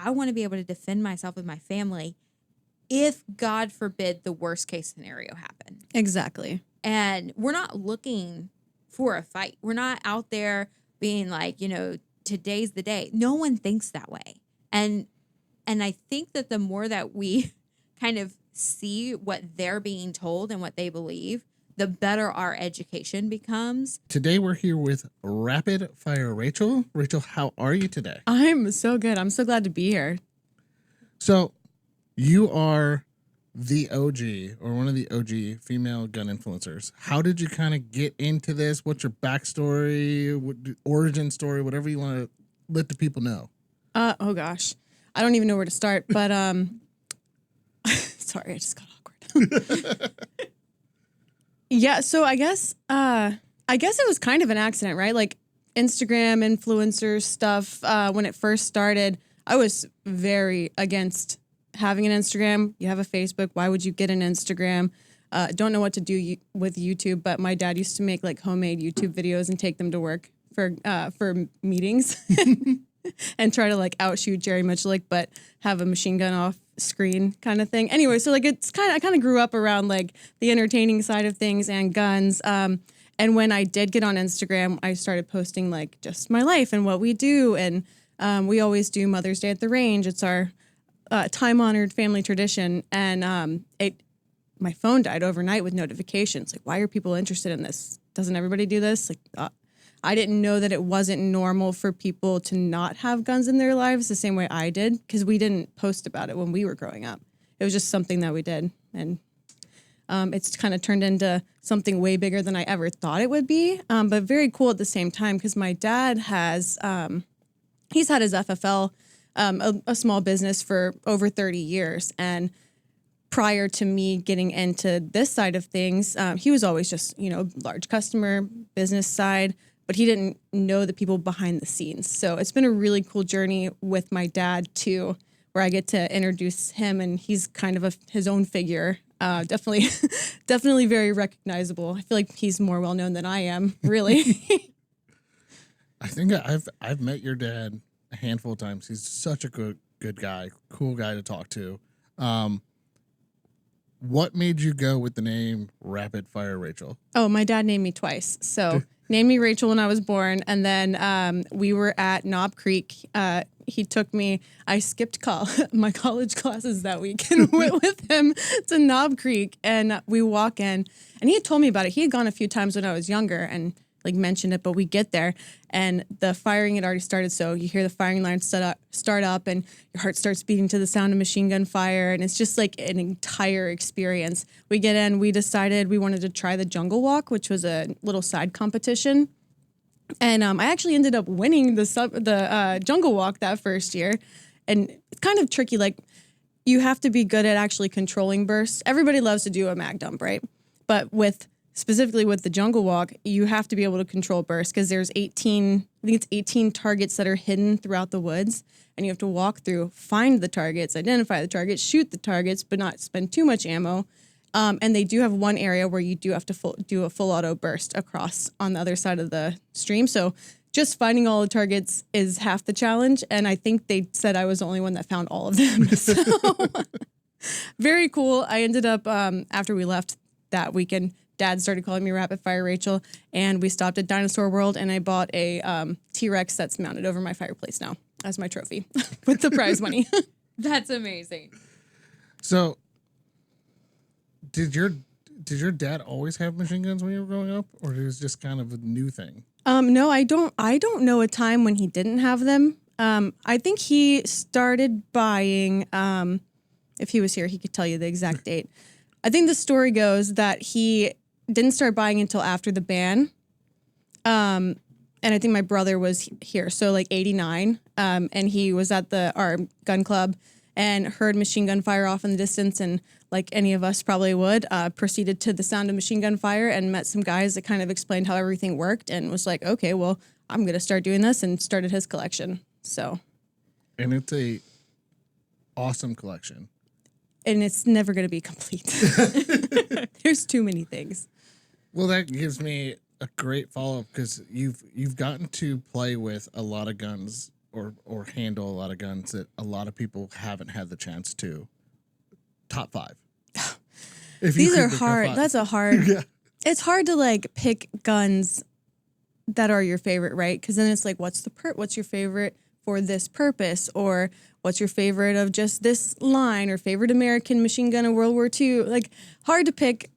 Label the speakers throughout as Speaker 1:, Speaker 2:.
Speaker 1: I want to be able to defend myself and my family if, God forbid, the worst case scenario happened.
Speaker 2: Exactly.
Speaker 1: And we're not looking for a fight. We're not out there being like, today's the day. No one thinks that way. And I think that the more that we kind of see what they're being told and what they believe, the better our education becomes.
Speaker 3: Today we're here with Rapid Fire Rachel. Rachel, how are you today?
Speaker 2: I'm so good. I'm so glad to be here.
Speaker 3: So you are the OG or one of the OG female gun influencers. How did you kind of get into this? What's your backstory, origin story, whatever you want to let the people know?
Speaker 2: Oh gosh, I don't even know where to start, but sorry, I just got awkward. Yeah, so I guess it was kind of an accident, right? Like Instagram influencer stuff. When it first started, I was very against having an Instagram. You have a Facebook. Why would you get an Instagram? Don't know what to do with YouTube, but my dad used to make like homemade YouTube videos and take them to work for meetings and try to like outshoot Jerry Mitchell, but have a machine gun off screen kind of thing. Anyway, so like I kind of grew up around like the entertaining side of things and guns. And when I did get on Instagram, I started posting like just my life and what we do. And we always do Mother's Day at the range. It's our time-honored family tradition. And my phone died overnight with notifications. Like, why are people interested in this? Doesn't everybody do this? Like, I didn't know that it wasn't normal for people to not have guns in their lives the same way I did, because we didn't post about it when we were growing up. It was just something that we did. And it's kind of turned into something way bigger than I ever thought it would be, but very cool at the same time, because my dad has, he's had his FFL, a small business for over 30 years. And prior to me getting into this side of things, he was always just, large customer business side, but he didn't know the people behind the scenes. So it's been a really cool journey with my dad too, where I get to introduce him, and he's kind of his own figure. Definitely very recognizable. I feel like he's more well known than I am, really.
Speaker 3: I think I've met your dad a handful of times. He's such a good guy, cool guy to talk to. What made you go with the name Rapid Fire Rachel? Oh,
Speaker 2: my dad named me twice. So named me Rachel when I was born. And then we were at Knob Creek. He took me, I skipped my college classes that week and went with him to Knob Creek. And we walk in, and he had told me about it. He had gone a few times when I was younger and like mentioned it, but we get there and the firing had already started. So you hear the firing line start up and your heart starts beating to the sound of machine gun fire. And it's just like an entire experience. We get in, we decided we wanted to try the jungle walk, which was a little side competition. And I actually ended up winning the jungle walk that first year. And it's kind of tricky. Like, you have to be good at actually controlling bursts. Everybody loves to do a mag dump, right? But specifically with the jungle walk, you have to be able to control bursts, because there's 18 targets that are hidden throughout the woods, and you have to walk through, find the targets, identify the targets, shoot the targets, but not spend too much ammo. And they do have one area where you do have to do a full auto burst across on the other side of the stream. So just finding all the targets is half the challenge. And I think they said I was the only one that found all of them. So very cool. I ended up, after we left that weekend, Dad started calling me Rapid Fire Rachel, and we stopped at Dinosaur World, and I bought a T-Rex that's mounted over my fireplace now as my trophy with the prize money.
Speaker 1: That's amazing.
Speaker 3: So, did your dad always have machine guns when you were growing up, or it was just kind of a new thing?
Speaker 2: No, I don't know a time when he didn't have them. I think he started buying. If he was here, he could tell you the exact date. I think the story goes that he didn't start buying until after the ban. And I think my brother was here, so like 89. And he was at our gun club and heard machine gun fire off in the distance, and like any of us probably would, proceeded to the sound of machine gun fire and met some guys that kind of explained how everything worked, and was like, okay, well, I'm going to start doing this, and started his collection. So.
Speaker 3: And it's a awesome collection.
Speaker 2: And it's never going to be complete. There's too many things.
Speaker 3: Well, that gives me a great follow-up, because you've gotten to play with a lot of guns, or handle a lot of guns that a lot of people haven't had the chance to? Top 5.
Speaker 2: These are hard. That's a hard. Yeah. It's hard to like pick guns that are your favorite, right? Because then it's like, what's your favorite for this purpose, or what's your favorite of just this line, or favorite American machine gun in World War II? Like, hard to pick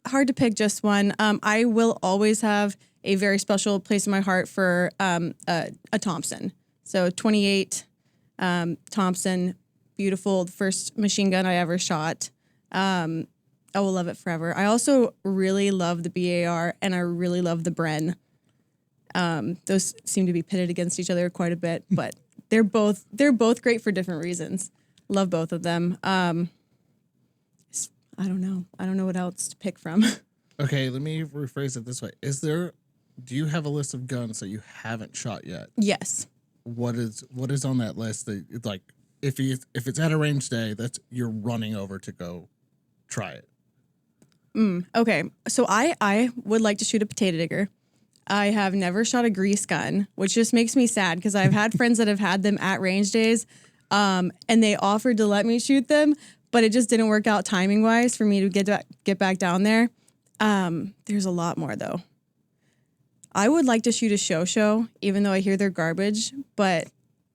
Speaker 2: just one. I will always have a very special place in my heart for a Thompson. So 28 Thompson, beautiful, the first machine gun I ever shot. I will love it forever. I also really love the BAR, and I really love the Bren. Those seem to be pitted against each other quite a bit, but they're both great for different reasons. Love both of them. I don't know what else to pick from.
Speaker 3: Okay, let me rephrase it this way. Do you have a list of guns that you haven't shot yet?
Speaker 2: Yes.
Speaker 3: What is on that list that, like, if it's at a range day, you're running over to go try it?
Speaker 2: Okay, so I would like to shoot a potato digger. I have never shot a grease gun, which just makes me sad because I've had friends that have had them at range days, and they offered to let me shoot them, but it just didn't work out timing wise for me to get back down there. There's a lot more though. I would like to shoot a show, even though I hear they're garbage, but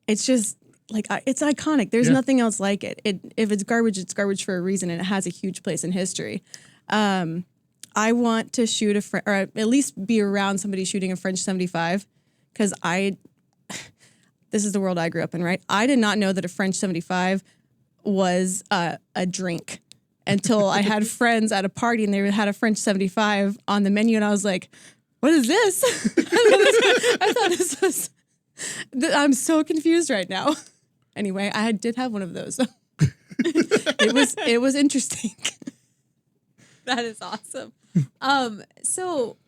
Speaker 2: it's just like, it's iconic. There's nothing else like it. If it's garbage for a reason, and it has a huge place in history. I want to shoot or at least be around somebody shooting a French 75, because this is the world I grew up in, right? I did not know that a French 75 was a drink until I had friends at a party and they had a French 75 on the menu, and I was like, what is this? I thought this was, I'm so confused right now. Anyway, I did have one of those. It was interesting.
Speaker 1: That is awesome. So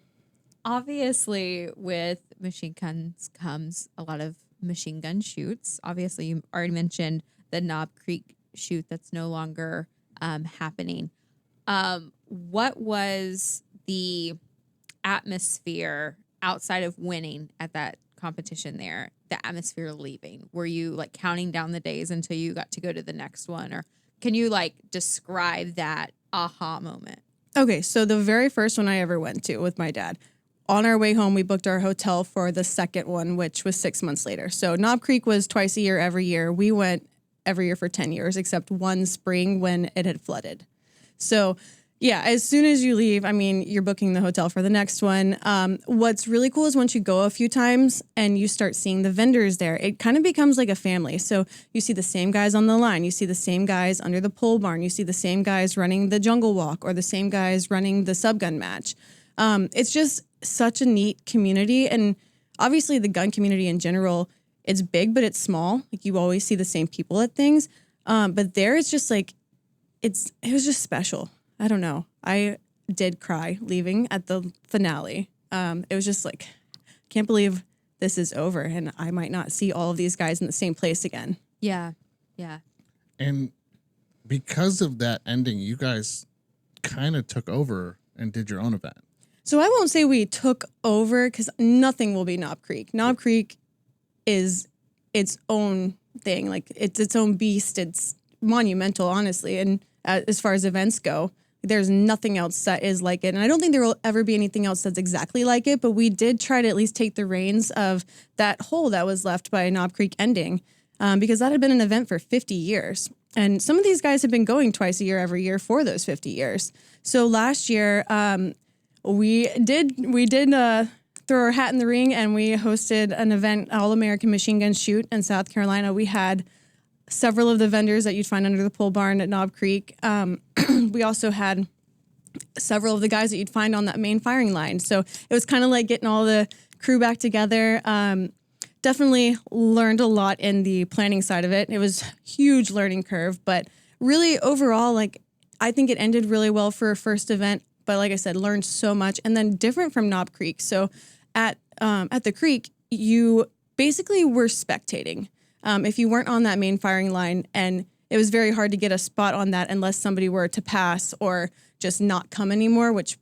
Speaker 1: obviously with machine guns comes a lot of machine gun shoots. Obviously, you already mentioned the Knob Creek shoot that's no longer happening. What was the atmosphere outside of winning at that competition there? The atmosphere leaving? Were you like counting down the days until you got to go to the next one? Or can you like describe that aha moment?
Speaker 2: Okay, so the very first one I ever went to with my dad, on our way home, we booked our hotel for the second one, which was 6 months later. So Knob Creek was twice a year, every year. We went every year for 10 years, except one spring when it had flooded. So yeah, as soon as you leave, I mean, you're booking the hotel for the next one. What's really cool is once you go a few times and you start seeing the vendors there, it kind of becomes like a family. So you see the same guys on the line. You see the same guys under the pole barn. You see the same guys running the jungle walk, or the same guys running the subgun match. It's just such a neat community. And obviously the gun community in general, it's big, but it's small. Like, you always see the same people at things. But there it's just like, it was just special. I don't know. I did cry leaving at the finale. It was just like, can't believe this is over, and I might not see all of these guys in the same place again.
Speaker 1: Yeah. Yeah.
Speaker 3: And because of that ending, you guys kind of took over and did your own event.
Speaker 2: So I won't say we took over, because nothing will be Knob Creek. Knob Creek is its own thing. Like, it's its own beast. It's monumental, honestly. And as far as events go, there's nothing else that is like it. And I don't think there will ever be anything else that's exactly like it, but we did try to at least take the reins of that hole that was left by Knob Creek ending, because that had been an event for 50 years. And some of these guys have been going twice a year, every year for those 50 years. So last year, we did throw our hat in the ring, and we hosted an event, All-American Machine Gun Shoot in South Carolina. We had several of the vendors that you'd find under the pole barn at Knob Creek. We also had several of the guys that you'd find on that main firing line. So it was kind of like getting all the crew back together. Definitely learned a lot in the planning side of it. It was a huge learning curve, but really overall, like, I think it ended really well for a first event. But like I said, learned so much, and then different from Knob Creek. So at the creek, you basically were spectating. If you weren't on that main firing line, and it was very hard to get a spot on that unless somebody were to pass or just not come anymore, which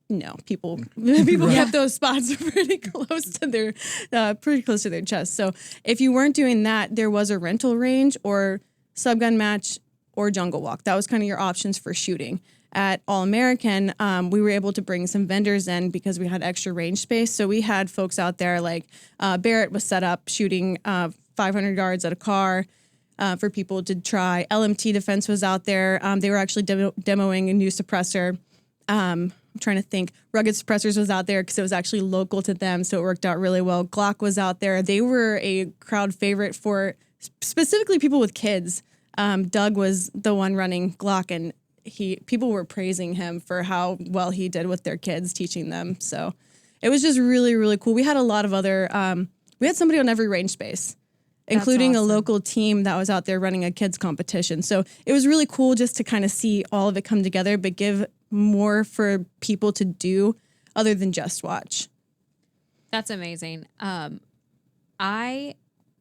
Speaker 2: no, people
Speaker 3: Right.
Speaker 2: kept those spots pretty close to their chest. So if you weren't doing that, there was a rental range or subgun match or jungle walk. That was kind of your options for shooting. At All American, we were able to bring some vendors in because we had extra range space. So we had folks out there like Barrett was set up shooting 500 yards at a car for people to try. LMT Defense was out there. They were actually demoing a new suppressor. I'm trying to think. Rugged Suppressors was out there because it was actually local to them, so it worked out really well. Glock was out there. They were a crowd favorite for specifically people with kids. Doug was the one running Glock, and people were praising him for how well he did with their kids, teaching them. So it was just really, really cool. We had a lot of other. We had somebody on every range space, including
Speaker 1: awesome.
Speaker 2: a local team that was out there running a kids competition. So it was really cool just to kind of see all of it come together, but give more for people to do other than just watch.
Speaker 1: That's amazing. I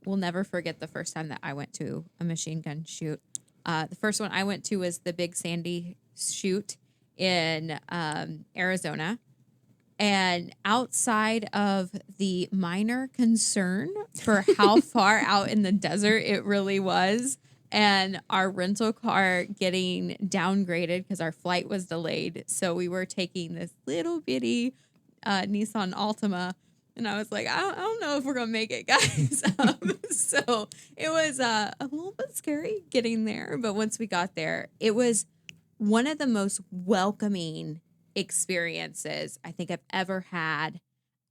Speaker 1: will never forget the first time that I went to a machine gun shoot. The first one I went to was the Big Sandy shoot in Arizona. And outside of the minor concern for how far out in the desert it really was, and our rental car getting downgraded because our flight was delayed. So we were taking this little bitty Nissan Altima. And I was like, I don't know if we're going to make it, guys. So it was a little bit scary getting there. But once we got there, it was one of the most welcoming experiences I think I've ever had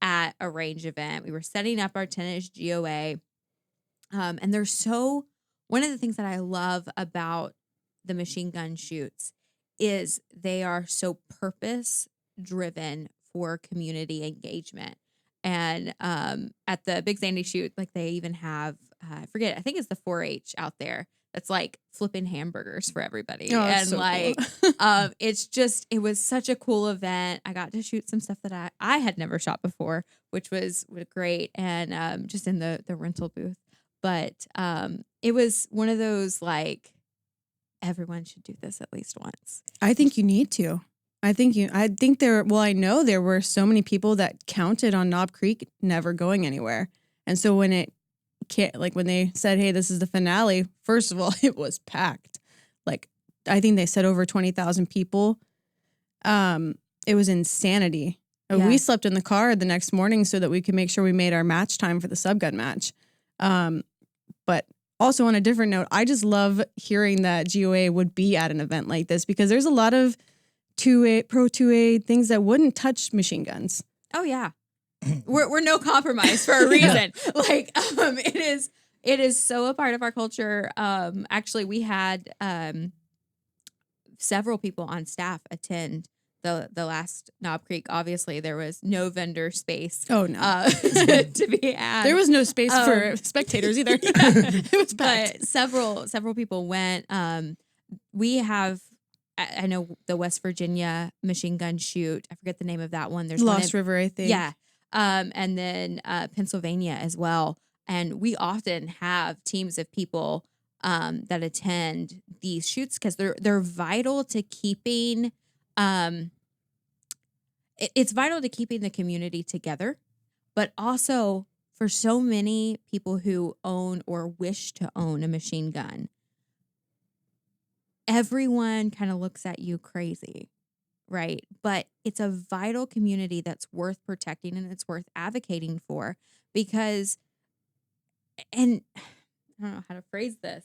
Speaker 1: at a range event. We were setting up our 10-inch GOA. And one of the things that I love about the machine gun shoots is they are so purpose driven for community engagement. And at the Big Sandy shoot, like they even have, I think it's the 4-H out there that's like flipping hamburgers for everybody.
Speaker 2: Oh,
Speaker 1: and
Speaker 2: so
Speaker 1: like,
Speaker 2: cool.
Speaker 1: it was such a cool event. I got to shoot some stuff that I had never shot before, which was great. And just in the rental booth. But it was one of those like, everyone should do this at least once.
Speaker 2: I think you need to. I know there were so many people that counted on Knob Creek never going anywhere. And so when they said, hey, this is the finale, first of all, it was packed. Like, I think they said over 20,000 people. It was insanity.
Speaker 1: Yeah.
Speaker 2: We slept in the car the next morning so that we could make sure we made our match time for the subgun match. But also on a different note, I just love hearing that GOA would be at an event like this because there's a lot of 2A, Pro 2A things that wouldn't touch machine guns.
Speaker 1: Oh yeah. We're no compromise for a reason. Like it is so a part of our culture. Actually we had several people on staff attend the last Knob Creek. Obviously there was no vendor space.
Speaker 2: Oh no.
Speaker 1: To be had.
Speaker 2: There was no space for spectators either. It was packed.
Speaker 1: But several people went. We have, I know the West Virginia machine gun shoot. I forget the name of that one. There's
Speaker 2: Lost River, I think.
Speaker 1: Yeah. And then Pennsylvania as well. And we often have teams of people that attend these shoots because they're vital to keeping it's vital to keeping the community together, but also for so many people who own or wish to own a machine gun, everyone kind of looks at you crazy, right? But it's a vital community that's worth protecting and it's worth advocating for because, and I don't know how to phrase this.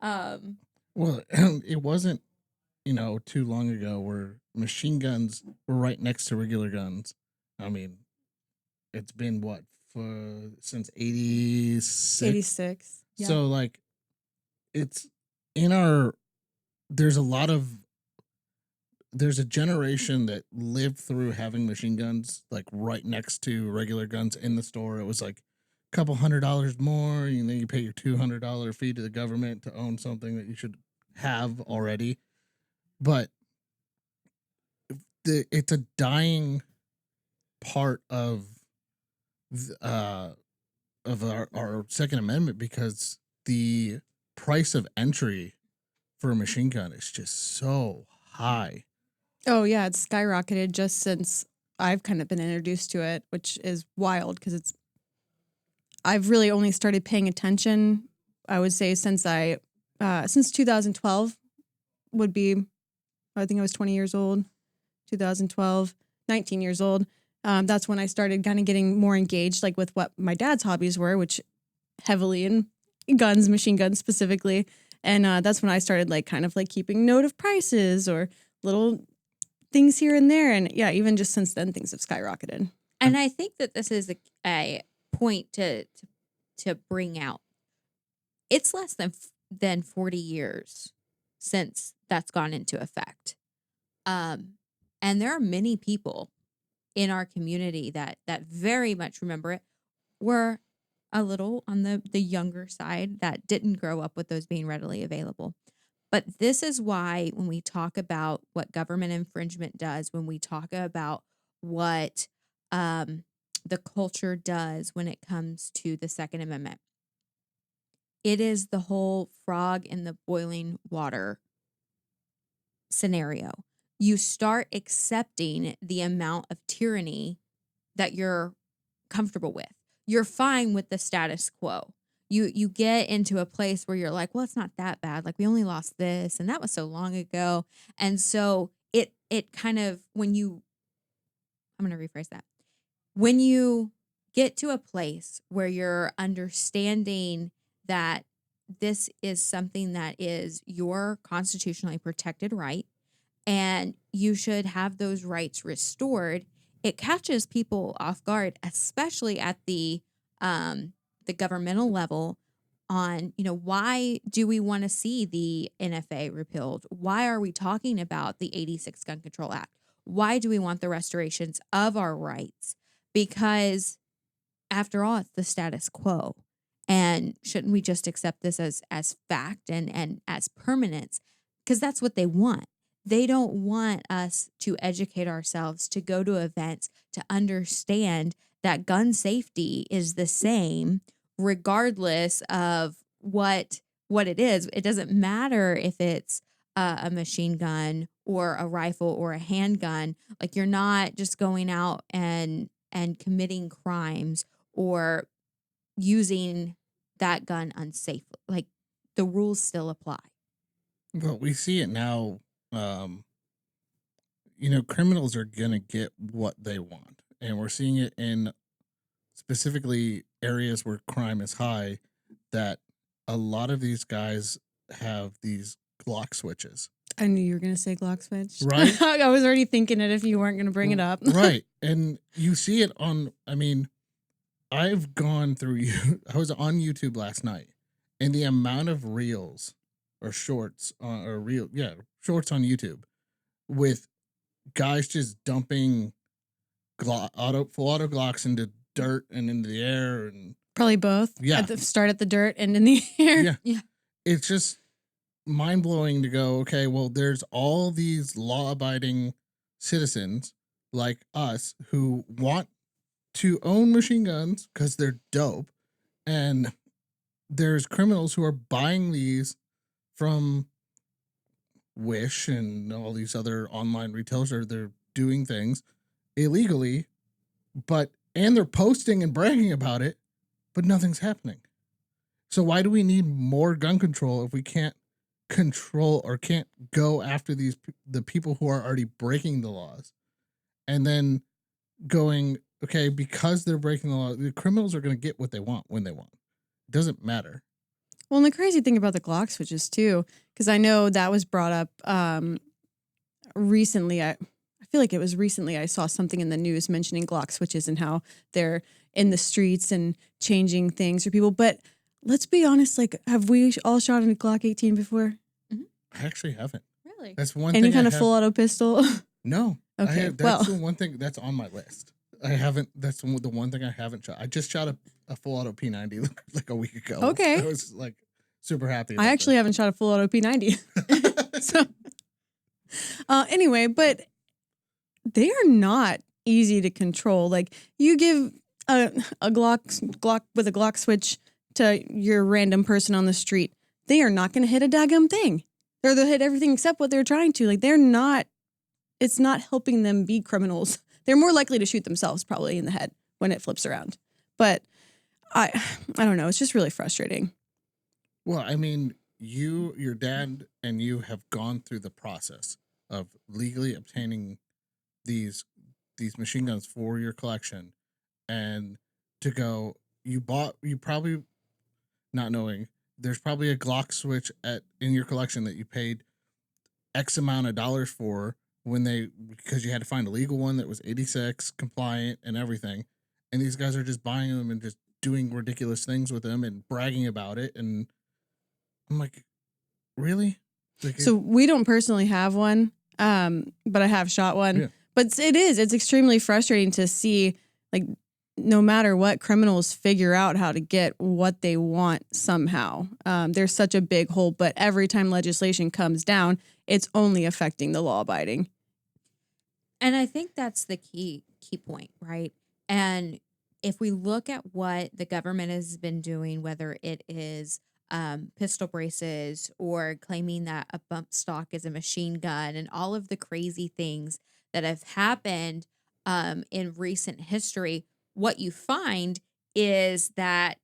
Speaker 3: Well, it wasn't, too long ago where machine guns were right next to regular guns. I mean, it's been since 86?
Speaker 2: 86. Yeah.
Speaker 3: So like it's there's a generation that lived through having machine guns like right next to regular guns in the store. It was like a couple $100 more, and then you pay your $200 fee to the government to own something that you should have already. But it's a dying part of our Second Amendment because the price of entry for a machine gun is just so high.
Speaker 2: Oh, yeah, it's skyrocketed just since I've kind of been introduced to it, which is wild because I've really only started paying attention, I would say, since 2012 would be, I think I was 20 years old, 2012, 19 years old. That's when I started kind of getting more engaged, like with what my dad's hobbies were, which heavily in guns, machine guns specifically. And that's when I started like kind of like keeping note of prices or little things here and there. And yeah, even just since then, things have skyrocketed.
Speaker 1: And I think that this is a point to bring out. It's less than 40 years since that's gone into effect. And there are many people in our community that very much remember it. We're a little on the younger side that didn't grow up with those being readily available. But this is why when we talk about what government infringement does, when we talk about what the culture does when it comes to the Second Amendment, it is the whole frog in the boiling water scenario. You start accepting the amount of tyranny that you're comfortable with. You're fine with the status quo. You get into a place where you're like, well, it's not that bad. Like we only lost this and that was so long ago. And so it kind of I'm going to rephrase that. When you get to a place where you're understanding that this is something that is your constitutionally protected right, and you should have those rights restored, it catches people off guard, especially at the governmental level on, why do we want to see the NFA repealed? Why are we talking about the 86 Gun Control Act? Why do we want the restorations of our rights? Because after all, it's the status quo. And shouldn't we just accept this as fact and as permanence? Because that's what they want. They don't want us to educate ourselves, to go to events, to understand that gun safety is the same regardless of what it is. It doesn't matter if it's a machine gun or a rifle or a handgun. Like you're not just going out and committing crimes or using that gun unsafely. Like the rules still apply.
Speaker 3: Well, we see it now. Criminals are going to get what they want. And we're seeing it in specifically areas where crime is high, that a lot of these guys have these Glock switches.
Speaker 2: I knew you were going to say Glock switch.
Speaker 3: Right?
Speaker 2: I was already thinking it if you weren't going to bring it up.
Speaker 3: Right. And you see it I've gone through I was on YouTube last night, and the amount of reels or shorts shorts on YouTube with guys just dumping full auto Glocks into dirt and into the air, and
Speaker 2: probably both.
Speaker 3: Yeah.
Speaker 2: Start at the dirt and in the air.
Speaker 3: Yeah. It's just mind blowing to go, okay, well, there's all these law abiding citizens like us who want to own machine guns because they're dope, and there's criminals who are buying these from Wish and all these other online retailers, or they're doing things illegally, and they're posting and bragging about it, but nothing's happening. So why do we need more gun control if we can't control or can't go after the people who are already breaking the laws, and then going, okay, because they're breaking the law, the criminals are going to get what they want when they want. It doesn't matter.
Speaker 2: Well, and the crazy thing about the Glock switches too, because I know that was brought up recently. I feel like it was recently I saw something in the news mentioning Glock switches and how they're in the streets and changing things for people. But let's be honest, like, have we all shot a Glock 18 before?
Speaker 1: Mm-hmm.
Speaker 3: I actually haven't.
Speaker 1: Really?
Speaker 3: That's one
Speaker 2: thing. Any kind
Speaker 3: I
Speaker 2: of full auto pistol?
Speaker 3: No.
Speaker 2: Okay,
Speaker 3: that's the one thing that's on my list. I haven't. That's the one thing I haven't shot. I just shot a full auto P90 like a week ago.
Speaker 2: Okay.
Speaker 3: I was like super happy.
Speaker 2: I actually haven't shot a full auto P90. So anyway, but they are not easy to control. Like you give a Glock with a Glock switch to your random person on the street, they are not going to hit a daggum thing. They'll hit everything except what they're trying to. Like they're not it's not helping them be criminals. They're more likely to shoot themselves probably in the head when it flips around. But I don't know. It's just really frustrating.
Speaker 3: Well, I mean, your dad and you have gone through the process of legally obtaining these machine guns for your collection, and to go, you probably, not knowing, there's probably a Glock switch in your collection that you paid X amount of dollars for because you had to find a legal one that was 86 compliant and everything, and these guys are just buying them and just doing ridiculous things with them and bragging about it, and I'm like, really? Like,
Speaker 2: So we don't personally have one, but I have shot one.
Speaker 3: Yeah.
Speaker 2: But it's extremely frustrating to see, like, no matter what, criminals figure out how to get what they want somehow. There's such a big hole, but every time legislation comes down, it's only affecting the law abiding.
Speaker 1: And I think that's the key point, right? And if we look at what the government has been doing, whether it is pistol braces or claiming that a bump stock is a machine gun and all of the crazy things that have happened in recent history, what you find is that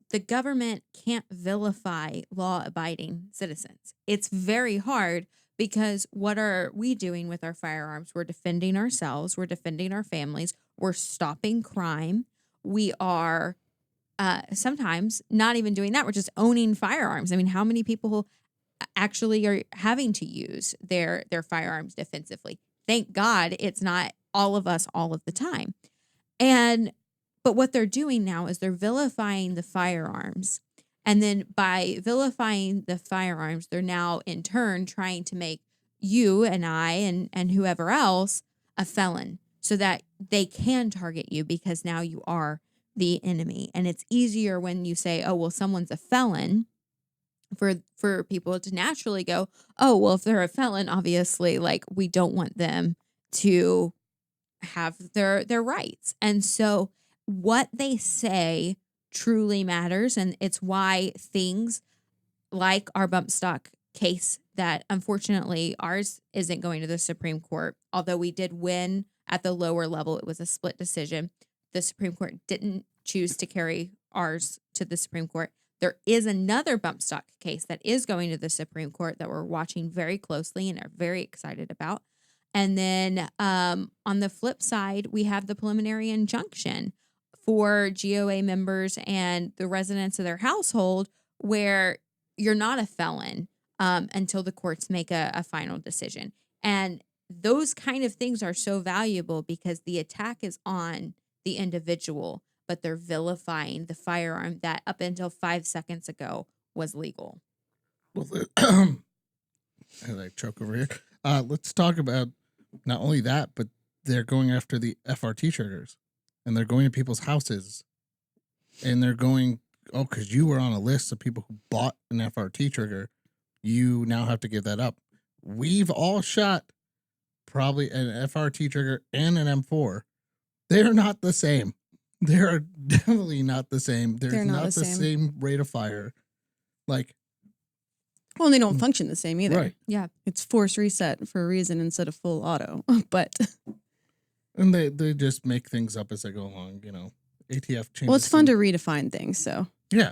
Speaker 1: the government can't vilify law-abiding citizens. It's very hard because what are we doing with our firearms? We're defending ourselves. We're defending our families. We're stopping crime. We are sometimes not even doing that. We're just owning firearms. I mean, how many people actually are having to use their firearms defensively? Thank God it's not all of us all of the time. But what they're doing now is they're vilifying the firearms. And then by vilifying the firearms, they're now in turn trying to make you and I and whoever else a felon so that they can target you because now you are the enemy. And it's easier when you say, oh, well, someone's a felon for people to naturally go, oh, well, if they're a felon, obviously, like, we don't want them to have their rights. And so what they say truly matters. And it's why things like our bump stock case that unfortunately ours isn't going to the Supreme Court, although we did win at the lower level, it was a split decision. The Supreme Court didn't choose to carry ours to the Supreme Court. There is another bump stock case that is going to the Supreme Court that we're watching very closely and are very excited about. And then on the flip side, we have the preliminary injunction for GOA members and the residents of their household where you're not a felon until the courts make a final decision. And those kind of things are so valuable because the attack is on the individual, but they're vilifying the firearm that up until 5 seconds ago was legal.
Speaker 3: Well, as I choke over here, let's talk about not only that, but they're going after the FRT triggers, and they're going to people's houses, and they're going, oh, because you were on a list of people who bought an FRT trigger, you now have to give that up. We've all shot probably an FRT trigger and an M4. They're not the same. They are definitely not the same. There's not the same rate of fire. Like,
Speaker 2: well, and they don't function the same either.
Speaker 3: Right.
Speaker 2: Yeah. It's force reset for a reason instead of full auto. But
Speaker 3: and they just make things up as they go along, you know. ATF changes.
Speaker 2: Well, it's fun to redefine things, so.
Speaker 3: Yeah.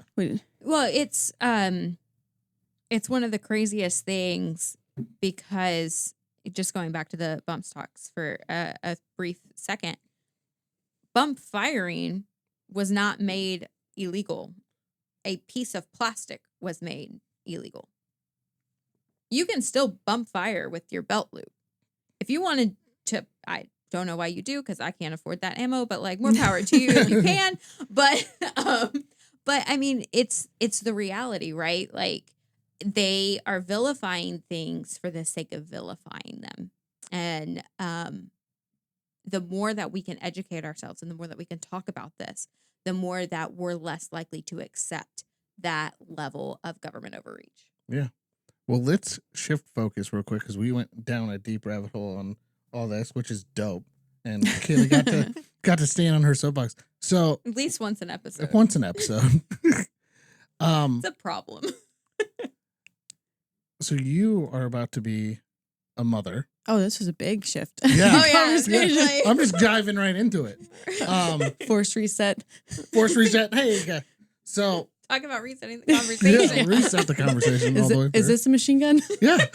Speaker 1: Well, it's one of the craziest things because just going back to the bump stocks for a brief second, bump firing was not made illegal. A piece of plastic was made illegal. You can still bump fire with your belt loop. If you wanted to, I don't know why you do because I can't afford that ammo, but like more power to you if you can. But I mean, it's the reality, right? Like they are vilifying things for the sake of vilifying them. And the more that we can educate ourselves and the more that we can talk about this, the more that we're less likely to accept that level of government overreach.
Speaker 3: Yeah. Well, let's shift focus real quick because we went down a deep rabbit hole on all this, which is dope. And Kailey got to stand on her soapbox. So
Speaker 1: at least once an episode.
Speaker 3: Once an episode.
Speaker 1: It's a problem.
Speaker 3: So you are about to be a mother.
Speaker 2: Oh, this was a big shift.
Speaker 3: Yeah.
Speaker 1: Oh, yeah.
Speaker 2: Conversation.
Speaker 3: I'm just diving right into it.
Speaker 2: Forced reset.
Speaker 3: Force reset. Hey, okay. So
Speaker 1: Talk about resetting the conversation.
Speaker 3: yeah, reset the conversation all
Speaker 2: Is,
Speaker 3: the way
Speaker 2: it, is
Speaker 3: through.
Speaker 2: this a machine gun?
Speaker 3: Yeah.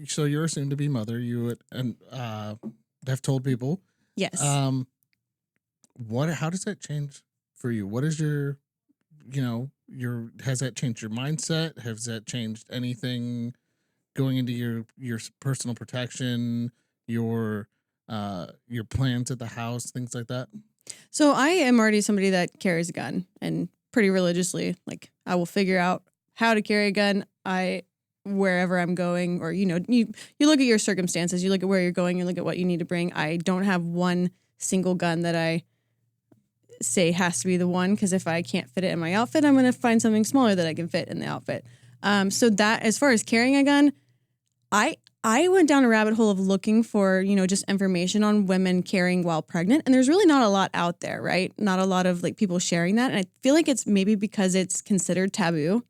Speaker 3: So you're a soon-to-be mother. You have told people.
Speaker 2: Yes.
Speaker 3: How does that change for you? What is your has that changed your mindset? Has that changed anything going into your personal protection, your plans at the house, things like that?
Speaker 2: So I am already somebody that carries a gun and pretty religiously. Like I will figure out how to carry a gun. Wherever I'm going, or you look at your circumstances, you look at where you're going, you look at what you need to bring. I don't have one single gun that I say has to be the one, because if I can't fit it in my outfit, I'm going to find something smaller that I can fit in the outfit. So that, as far as carrying a gun, I went down a rabbit hole of looking for, just information on women carrying while pregnant. And there's really not a lot out there, right? Not a lot of like people sharing that. And I feel like it's maybe because it's considered taboo.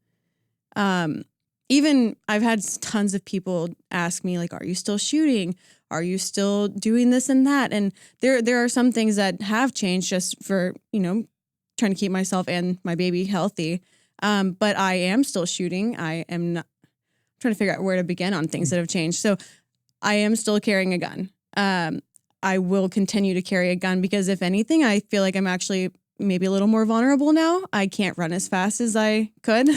Speaker 2: Even I've had tons of people ask me, like, are you still shooting? Are you still doing this and that? And there are some things that have changed just for, trying to keep myself and my baby healthy. But I am still shooting. I am not trying to figure out where to begin on things that have changed. So I am still carrying a gun. I will continue to carry a gun because if anything, I feel like I'm actually maybe a little more vulnerable now. I can't run as fast as I could.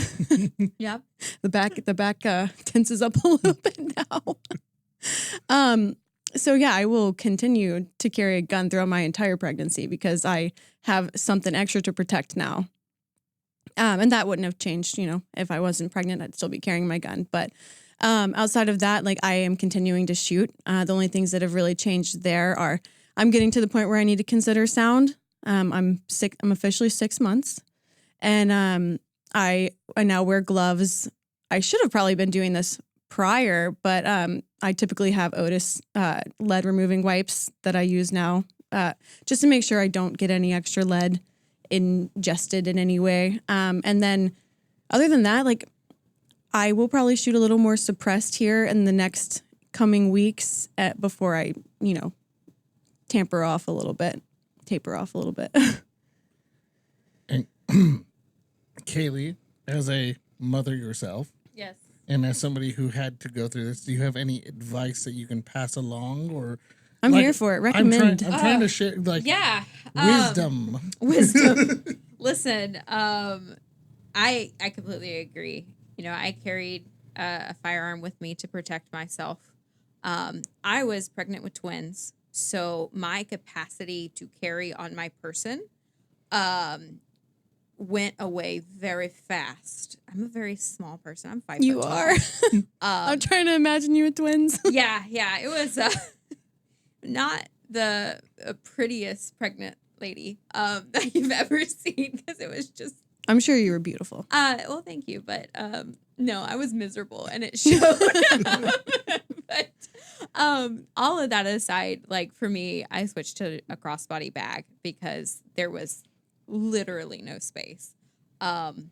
Speaker 1: Yep.
Speaker 2: The back tenses up a little bit now. So yeah, I will continue to carry a gun throughout my entire pregnancy because I have something extra to protect now. And that wouldn't have changed, if I wasn't pregnant, I'd still be carrying my gun. But outside of that, like I am continuing to shoot. The only things that have really changed there are I'm getting to the point where I need to consider sound. I'm officially 6 months, and I now wear gloves. I should have probably been doing this prior, but I typically have Otis lead removing wipes that I use now, just to make sure I don't get any extra lead ingested in any way. And then other than that, like I will probably shoot a little more suppressed here in the next coming weeks before I, taper off a little bit.
Speaker 3: And Kailey, as a mother yourself,
Speaker 1: Yes.
Speaker 3: and as somebody who had to go through this, do you have any advice that you can pass along? Or
Speaker 2: I'm here for it. Recommend.
Speaker 3: I'm trying to share
Speaker 1: Yeah.
Speaker 3: wisdom.
Speaker 1: Wisdom. Listen, I completely agree. I carried a firearm with me to protect myself. I was pregnant with twins, so my capacity to carry on my person went away very fast. I'm a very small person. I'm 5
Speaker 2: You
Speaker 1: foot tall.
Speaker 2: are. I'm trying to imagine you with twins.
Speaker 1: Yeah. It was not the prettiest pregnant lady that you've ever seen, because it was just.
Speaker 2: I'm sure you were beautiful.
Speaker 1: Well, thank you, but no, I was miserable, and it showed. But all of that aside, like for me, I switched to a crossbody bag because there was literally no space. And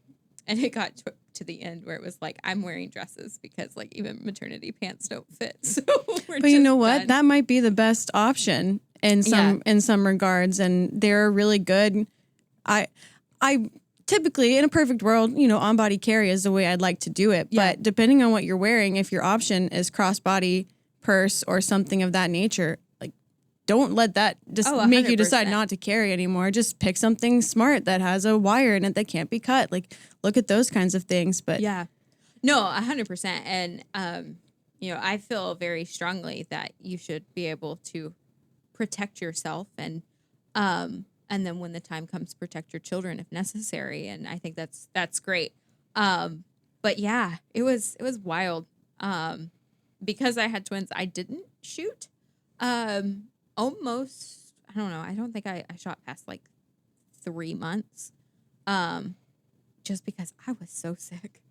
Speaker 1: it got to the end where it was like I'm wearing dresses because like even maternity pants don't fit. So
Speaker 2: but you know what?
Speaker 1: done.
Speaker 2: That might be the best option in some regards, and they're really good. I typically, in a perfect world, on body carry is the way I'd like to do it.
Speaker 1: Yeah.
Speaker 2: But depending on what you're wearing, if your option is crossbody, purse, or something of that nature, like don't let that just make you decide
Speaker 1: 100%.
Speaker 2: not to carry anymore. Just pick something smart that has a wire in it that can't be cut. Like look at those kinds of things. But
Speaker 1: yeah, no, 100%. And I feel very strongly that you should be able to protect yourself and then when the time comes, protect your children if necessary. And I think that's great. But yeah, it was wild. Because I had twins, I didn't shoot. Almost, I don't know. I don't think I shot past like 3 months. Just because I was so sick.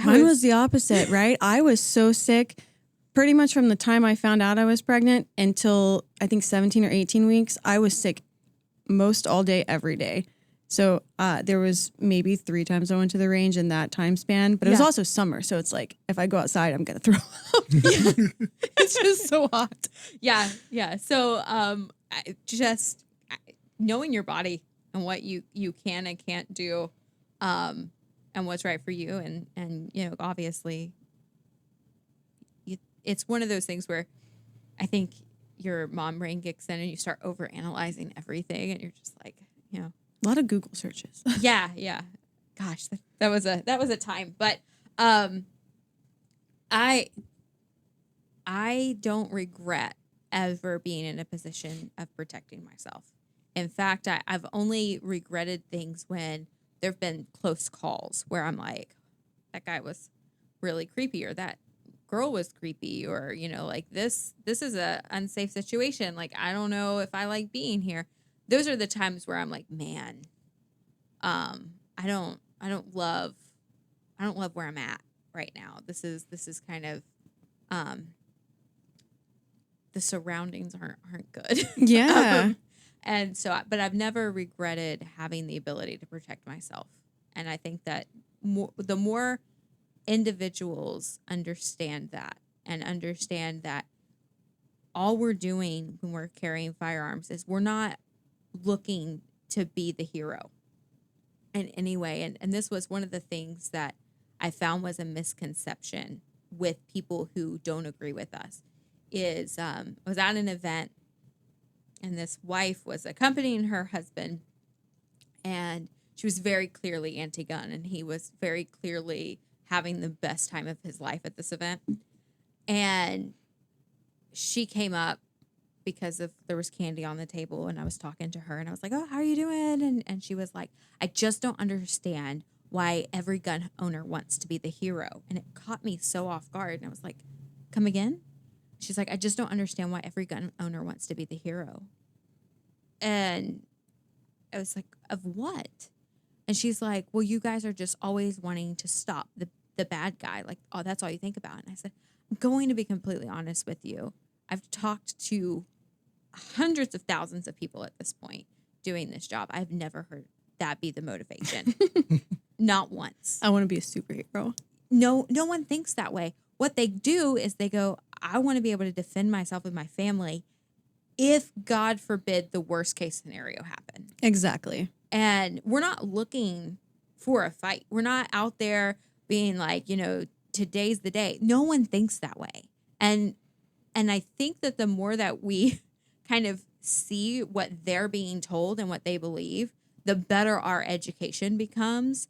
Speaker 2: Mine was the opposite, right? I was so sick pretty much from the time I found out I was pregnant until I think 17 or 18 weeks. I was sick most all day, every day. So there was maybe 3 times I went to the range in that time span, but it was also summer. So it's like, if I go outside, I'm going to throw up. It's just so hot.
Speaker 1: Yeah. Yeah. So just knowing your body and what you can and can't do, and what's right for you. And obviously it's one of those things where I think your mom brain kicks in and you start overanalyzing everything and you're just like,
Speaker 2: A lot of Google searches.
Speaker 1: Yeah. Gosh, that was a time. But I don't regret ever being in a position of protecting myself. In fact, I've only regretted things when there have been close calls where I'm like, that guy was really creepy, or that girl was creepy, or like this is a unsafe situation. Like, I don't know if I like being here. Those are the times where I'm like, man, I don't love where I'm at right now. This is kind of, the surroundings aren't good.
Speaker 2: Yeah.
Speaker 1: And so, but I've never regretted having the ability to protect myself. And I think that the more individuals understand that, and understand that all we're doing when we're carrying firearms is we're not looking to be the hero in any way. And this was one of the things that I found was a misconception with people who don't agree with us is I was at an event and this wife was accompanying her husband, and she was very clearly anti-gun, and he was very clearly having the best time of his life at this event. And she came up because there was candy on the table, and I was talking to her, and I was like, "Oh, how are you doing?" And she was like, "I just don't understand why every gun owner wants to be the hero." And it caught me so off guard, and I was like, "Come again?" She's like, "I just don't understand why every gun owner wants to be the hero." And I was like, "Of what?" And she's like, "Well, you guys are just always wanting to stop the bad guy. Like, oh, that's all you think about." And I said, "I'm going to be completely honest with you. I've talked to hundreds of thousands of people at this point doing this job. I've never heard that be the motivation. Not once.
Speaker 2: I want to be a superhero.
Speaker 1: No one thinks that way. What they do is they go, I want to be able to defend myself and my family if, God forbid, the worst case scenario happened."
Speaker 2: Exactly.
Speaker 1: And we're not looking for a fight. We're not out there being like, today's the day. No one thinks that way. And I think that the more that we kind of see what they're being told and what they believe, the better our education becomes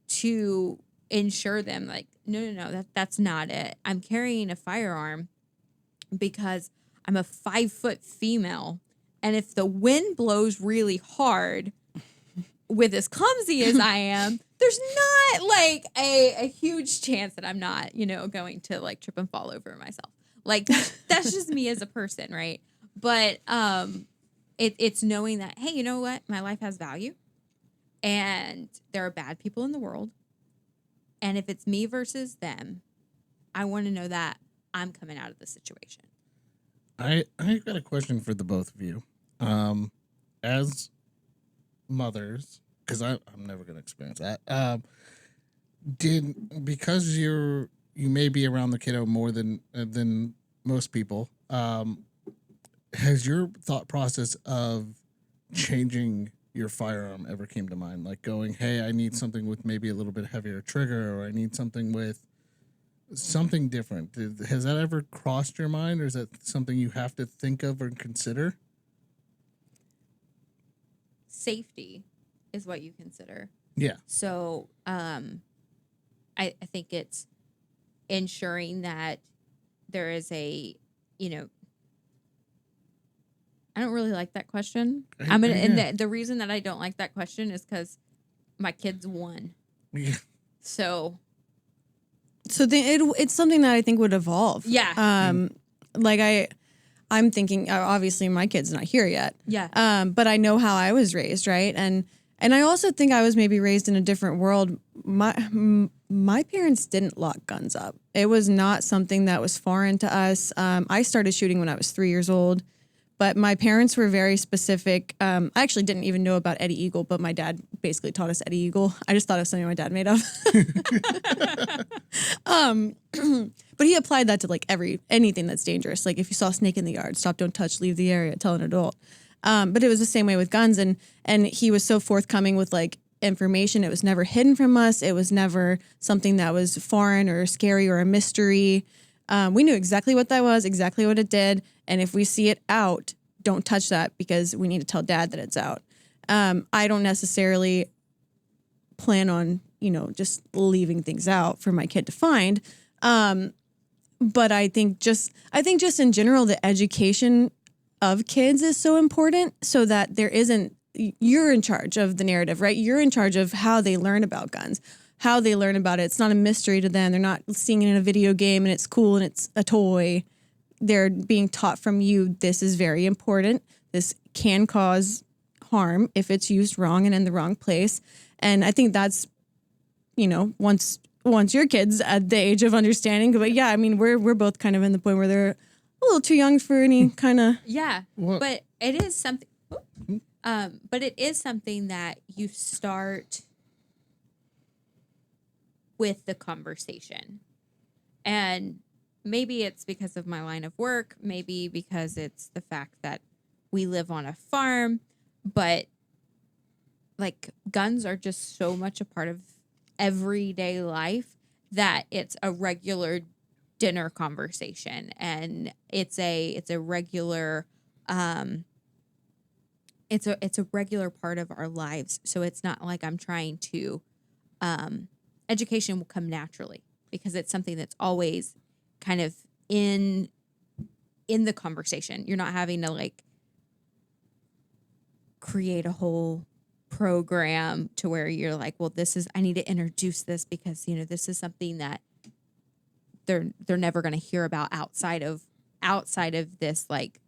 Speaker 1: to ensure them like, no, that's not it. I'm carrying a firearm because I'm a 5-foot female. And if the wind blows really hard with as clumsy as I am, there's not like a huge chance that I'm not, going to like trip and fall over myself. Like that's just me as a person. Right. But it's knowing that, hey, you know what? My life has value and there are bad people in the world. And if it's me versus them, I want to know that I'm coming out of the situation.
Speaker 3: I got a question for the both of you. As mothers, because I'm never going to experience that. Because you may be around the kiddo more than most people, has your thought process of changing your firearm ever came to mind? Like going, hey, I need something with maybe a little bit heavier trigger, or I need something with something different. Has that ever crossed your mind, or is that something you have to think of or consider?
Speaker 1: Safety is what you consider.
Speaker 3: Yeah.
Speaker 1: So I think it's ensuring that there is a, I don't really like that question. And the reason that I don't like that question is because my kids won.
Speaker 3: Yeah.
Speaker 1: So
Speaker 2: it's something that I think would evolve.
Speaker 1: Yeah.
Speaker 2: Like I'm thinking, obviously my kid's not here yet.
Speaker 1: Yeah.
Speaker 2: But I know how I was raised, right? And I also think I was maybe raised in a different world. My parents didn't lock guns up. It was not something that was foreign to us. I started shooting when I was 3 years old. But my parents were very specific. I actually didn't even know about Eddie Eagle, but my dad basically taught us Eddie Eagle. I just thought it was something my dad made up. But he applied that to like anything that's dangerous. Like if you saw a snake in the yard, stop, don't touch, leave the area, tell an adult. But it was the same way with guns, and he was so forthcoming with like information. It was never hidden from us. It was never something that was foreign or scary or a mystery. We knew exactly what that was, exactly what it did. And if we see it out, don't touch that because we need to tell dad that it's out. I don't necessarily plan on, just leaving things out for my kid to find. But I think just in general, the education of kids is so important so that you're in charge of the narrative, right? You're in charge of how they learn about guns, how they learn about it. It's not a mystery to them. They're not seeing it in a video game and it's cool and it's a toy. They're being taught from you, this is very important. This can cause harm if it's used wrong and in the wrong place. And I think that's, once your kid's at the age of understanding. But yeah, I mean, we're both kind of in the point where they're a little too young for any kind of.
Speaker 1: Yeah, but it is something. But it is something that you start with the conversation, and maybe it's because of my line of work, maybe because it's the fact that we live on a farm, but like guns are just so much a part of everyday life that it's a regular dinner conversation, and it's a regular it's a regular part of our lives. So it's not like I'm trying to education will come naturally because it's something that's always kind of in the conversation. You're not having to like create a whole program to where you're like, well, I need to introduce this because, this is something that they're never going to hear about outside of this like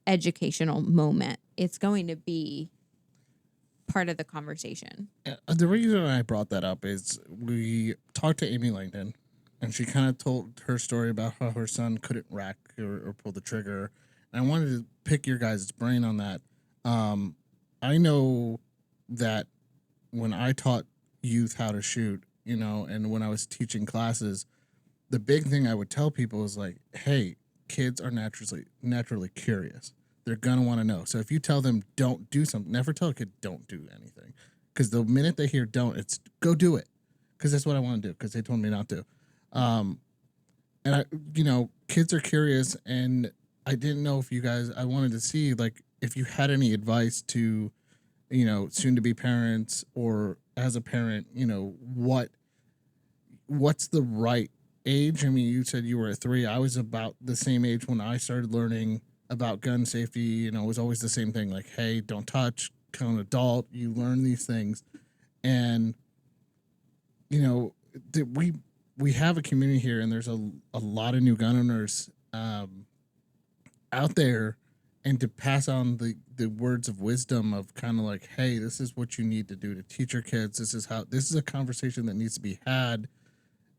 Speaker 1: educational moment. It's going to be part of the conversation.
Speaker 3: The reason I brought that up is we talked to Amy Langdon, and she kind of told her story about how her son couldn't rack or pull the trigger. And I wanted to pick your guys' brain on that. I know that when I taught youth how to shoot, and when I was teaching classes, the big thing I would tell people is like, hey, kids are naturally curious. They're going to want to know. So if you tell them don't do something, never tell a kid don't do anything. Because the minute they hear don't, it's go do it. Because that's what I want to do. Because they told me not to. And kids are curious. And I didn't know if you guys, I wanted to see like if you had any advice to, soon to be parents or as a parent, what's the right age? I mean, you said you were at 3. I was about the same age when I started learning about gun safety. It was always the same thing. Like, hey, don't touch, become an adult. You learn these things. And, we have a community here and there's a lot of new gun owners out there, and to pass on the words of wisdom of kind of like, hey, this is what you need to do to teach your kids. This is a conversation that needs to be had.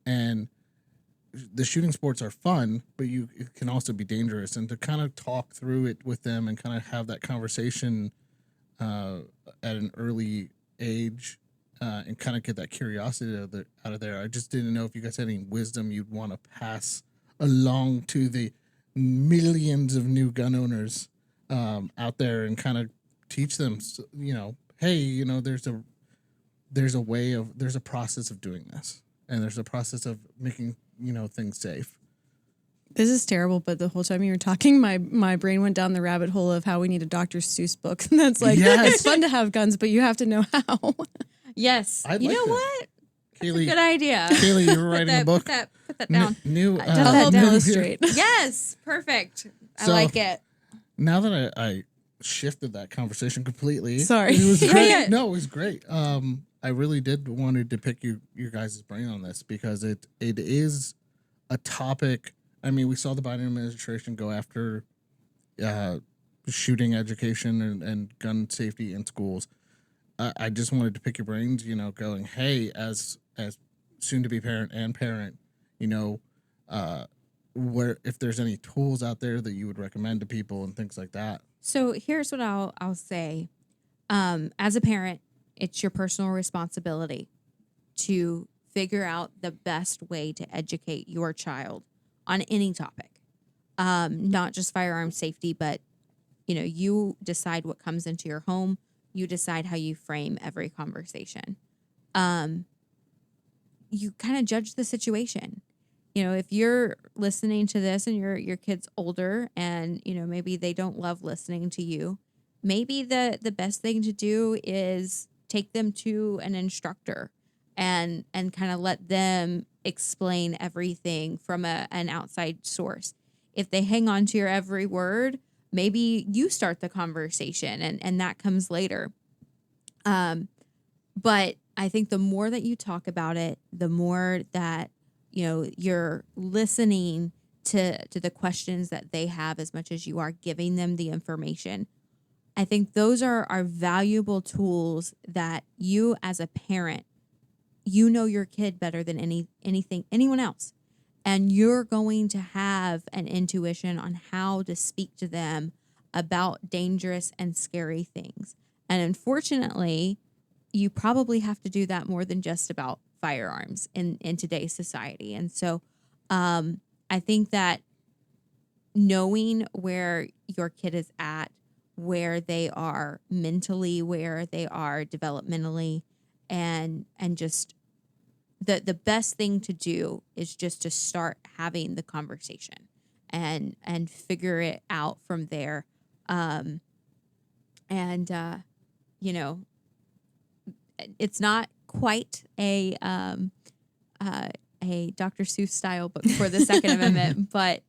Speaker 3: And the shooting sports are fun, but it can also be dangerous. And to kind of talk through it with them and kind of have that conversation at an early age and kind of get that curiosity out of there. I just didn't know if you guys had any wisdom you'd want to pass along to the millions of new gun owners out there and kind of teach them, hey, there's a process of doing this, and there's a process of making things safe.
Speaker 2: This is terrible, but the whole time you were talking, my brain went down the rabbit hole of how we need a Dr. Seuss book. That's like, yes. It's fun to have guns, but you have to know how.
Speaker 1: Yes.
Speaker 3: I'd
Speaker 1: you
Speaker 3: like
Speaker 1: know
Speaker 3: that.
Speaker 1: What?
Speaker 3: Kailey,
Speaker 1: Good idea.
Speaker 3: Kailey, you were writing a book.
Speaker 1: Put that down.
Speaker 2: I'll help illustrate.
Speaker 1: Yes. Perfect. I
Speaker 3: So,
Speaker 1: like it.
Speaker 3: Now that I shifted that conversation completely.
Speaker 2: Sorry.
Speaker 3: It was great.
Speaker 1: Yeah.
Speaker 3: No, it was great. I really did wanted to pick your guys' brain on this because it is a topic. I mean, we saw the Biden administration go after shooting education and gun safety in schools. I just wanted to pick your brains, going, hey, as soon to be parent, where if there's any tools out there that you would recommend to people and things like that.
Speaker 1: So here's what I'll say. As a parent, it's your personal responsibility to figure out the best way to educate your child on any topic, not just firearm safety, but you decide what comes into your home. You decide how you frame every conversation. You kind of judge the situation. If you're listening to this and your kid's older and, maybe they don't love listening to you, maybe the best thing to do is take them to an instructor and kind of let them explain everything from an outside source. If they hang on to your every word, maybe you start the conversation and that comes later. But I think the more that you talk about it, the more that you're listening to the questions that they have as much as you are giving them the information. I think those are valuable tools that you as a parent, your kid better than anyone else. And you're going to have an intuition on how to speak to them about dangerous and scary things. And unfortunately, you probably have to do that more than just about firearms in today's society. And so I think that knowing where your kid is at, where they are mentally, where they are developmentally, and just the best thing to do is just to start having the conversation and figure it out from there. It's not quite a Dr. Seuss style book for the Second Amendment, but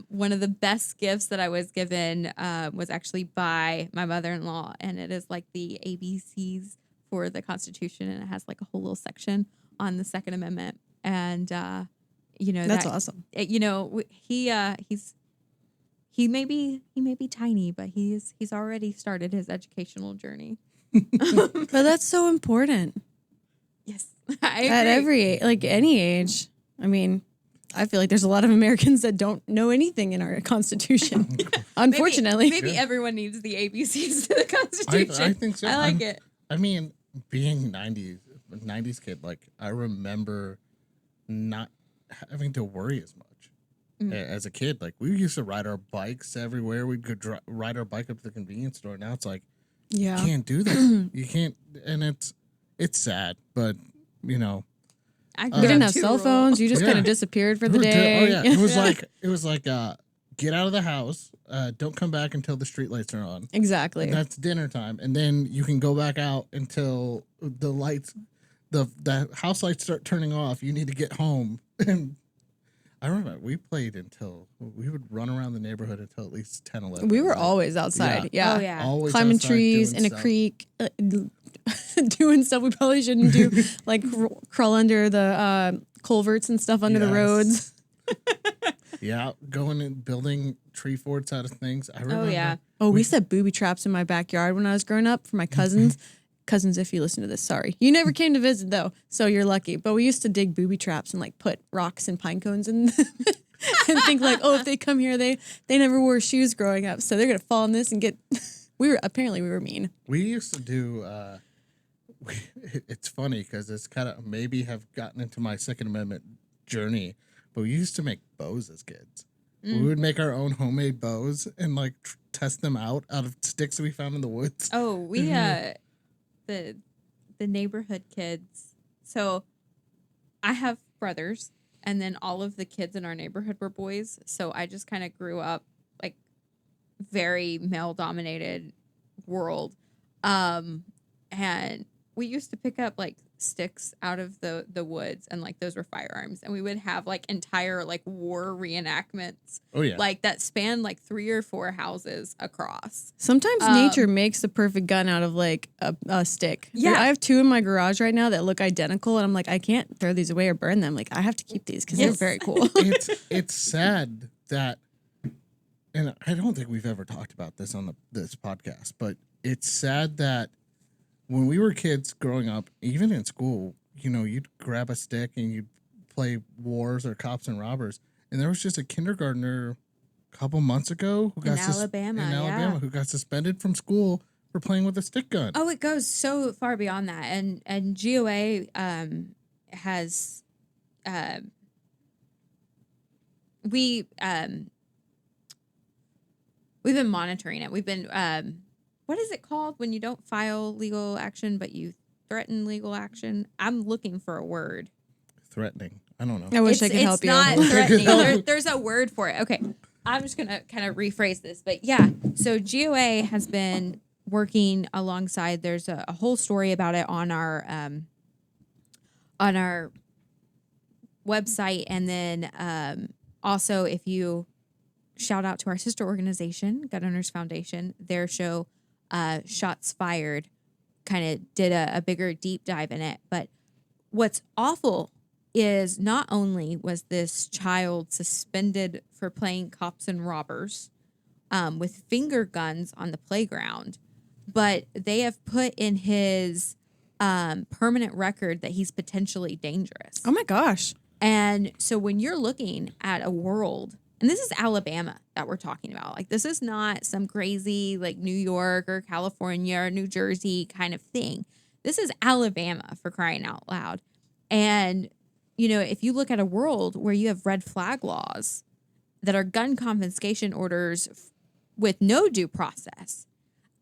Speaker 1: one of the best gifts that I was given was actually by my mother-in-law, and it is like the ABCs for the Constitution, and it has like a whole little section on the Second Amendment, and
Speaker 2: that's awesome.
Speaker 1: He may be tiny, but he's already started his educational journey.
Speaker 2: But that's so important.
Speaker 1: Yes, I agree.
Speaker 2: At any age. I mean, I feel like there's a lot of Americans that don't know anything in our Constitution. Unfortunately,
Speaker 1: maybe everyone needs the ABCs to the Constitution.
Speaker 3: I think so.
Speaker 1: I like it.
Speaker 3: I mean, being 90s kid, like I remember not having to worry as much as a kid. Like we used to ride our bikes everywhere. We'd go ride our bike up to the convenience store. Now it's like, you can't do that. You can't, and it's sad, but
Speaker 1: we
Speaker 2: didn't have cell phones. You just kind of disappeared for the day.
Speaker 3: Oh yeah, it was like get out of the house. Don't come back until the street lights are on.
Speaker 2: Exactly.
Speaker 3: And that's dinner time, and then you can go back out until the lights, the house lights start turning off. You need to get home. And I remember we played until we would run around the neighborhood until at least 10, 11.
Speaker 2: We were always outside. Yeah.
Speaker 1: Oh, yeah.
Speaker 3: Always
Speaker 2: climbing
Speaker 3: outside,
Speaker 2: trees in a
Speaker 3: stuff.
Speaker 2: creek, doing stuff we probably shouldn't do, like crawl under the culverts and stuff under the roads.
Speaker 3: Yeah, going and building tree forts out of things. I remember.
Speaker 1: Oh yeah.
Speaker 2: Oh, we set booby traps in my backyard when I was growing up for my cousins. Cousins, if you listen to this, sorry. You never came to visit though, so you're lucky. But we used to dig booby traps and like put rocks and pine cones in and think like, oh, if they come here, they never wore shoes growing up, so they're gonna fall in this and get. We were mean.
Speaker 3: We used to do. It's funny because it's kind of maybe have gotten into my Second Amendment journey, but we used to make bows as kids. We would make our own homemade bows and like test them out of sticks we found in the woods.
Speaker 1: Oh, we the neighborhood kids. So I have brothers, and then all of the kids in our neighborhood were boys. So I just kind of grew up like very male dominated world. And we used to pick up like sticks out of the woods, and like those were firearms, and we would have like entire like war reenactments.
Speaker 3: Oh yeah,
Speaker 1: like that spanned like 3 or 4 houses across.
Speaker 2: Sometimes nature makes the perfect gun out of like a stick.
Speaker 1: Yeah,
Speaker 2: I have 2 in my garage right now that look identical, and I'm like, I can't throw these away or burn them. Like I have to keep these because they're very cool.
Speaker 3: It's sad that, and I don't think we've ever talked about this on this podcast, but it's sad that when we were kids growing up, even in school, you'd grab a stick and you'd play wars or cops and robbers, And there was just a kindergartner a couple months ago who got
Speaker 1: Alabama,
Speaker 3: who got suspended from school for playing with a stick gun.
Speaker 1: Oh, it goes so far beyond that, and GOA has we've been monitoring it. We've been what is it called when you don't file legal action but you threaten legal action? I'm looking for a word.
Speaker 3: Threatening. I don't know.
Speaker 2: I wish I could help you.
Speaker 1: It's not threatening. There's a word for it. Okay. I'm just going to kind of rephrase this. But yeah, so GOA has been working alongside. There's a whole story about it on our website. And then also, if you shout out to our sister organization, Gun Owners Foundation, their show, Shots Fired, kind of did a bigger deep dive in it. But what's awful is not only was this child suspended for playing cops and robbers with finger guns on the playground, but they have put in his permanent record that he's potentially dangerous.
Speaker 2: Oh my gosh.
Speaker 1: And so when you're looking at a world, and this is Alabama that we're talking about, like this is not some crazy like New York or California or New Jersey kind of thing. This is Alabama, for crying out loud. And, you know, if you look at a world where you have red flag laws that are gun confiscation orders with no due process,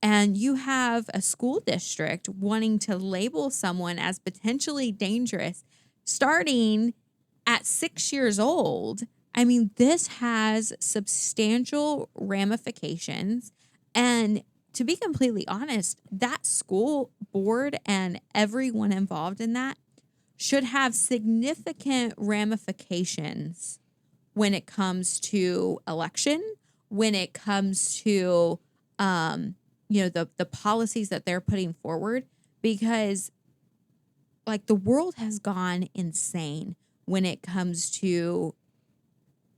Speaker 1: and you have a school district wanting to label someone as potentially dangerous starting at 6 years old, I mean, this has substantial ramifications. And to be completely honest, that school board and everyone involved in that should have significant ramifications when it comes to election, when it comes to, the policies that they're putting forward, because like the world has gone insane when it comes to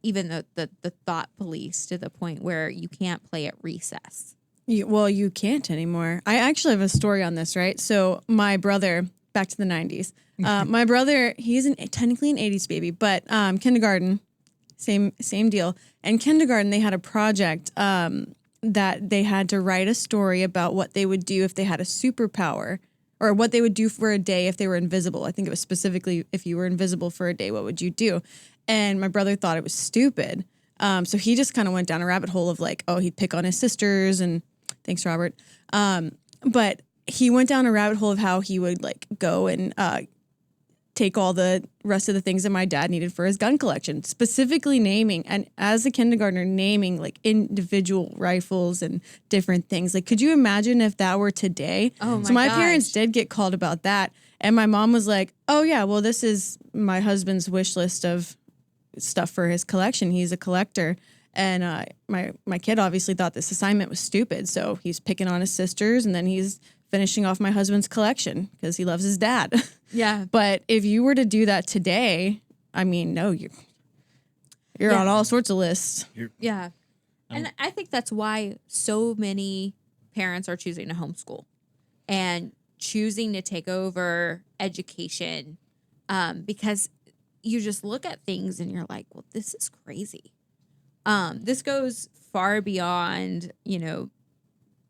Speaker 1: even the thought police, to the point where you can't play at recess.
Speaker 2: You can't anymore. I actually have a story on this, right? So my brother, back to the 90s, my brother, he's technically an 80s baby, but kindergarten, same deal. And kindergarten, they had a project that they had to write a story about what they would do if they had a superpower, or what they would do for a day if they were invisible. I think it was specifically, if you were invisible for a day, what would you do? And my brother thought it was stupid. So he just kind of went down a rabbit hole of like, oh, he'd pick on his sisters, and thanks, Robert. But he went down a rabbit hole of how he would like go and take all the rest of the things that my dad needed for his gun collection, specifically naming, and as a kindergartner, naming like individual rifles and different things. Like, could you imagine if that were today?
Speaker 1: Oh my
Speaker 2: So my
Speaker 1: gosh.
Speaker 2: parents did get called about that. And my mom was like, oh yeah, well, this is my husband's wish list of stuff for his collection. He's a collector. And my kid obviously thought this assignment was stupid. So he's picking on his sisters, and then he's finishing off my husband's collection because he loves his dad.
Speaker 1: Yeah.
Speaker 2: But if you were to do that today, I mean, no, you're on all sorts of lists.
Speaker 1: Yeah. And I think that's why so many parents are choosing to homeschool and choosing to take over education, because you just look at things and you're like, well, this is crazy. This goes far beyond,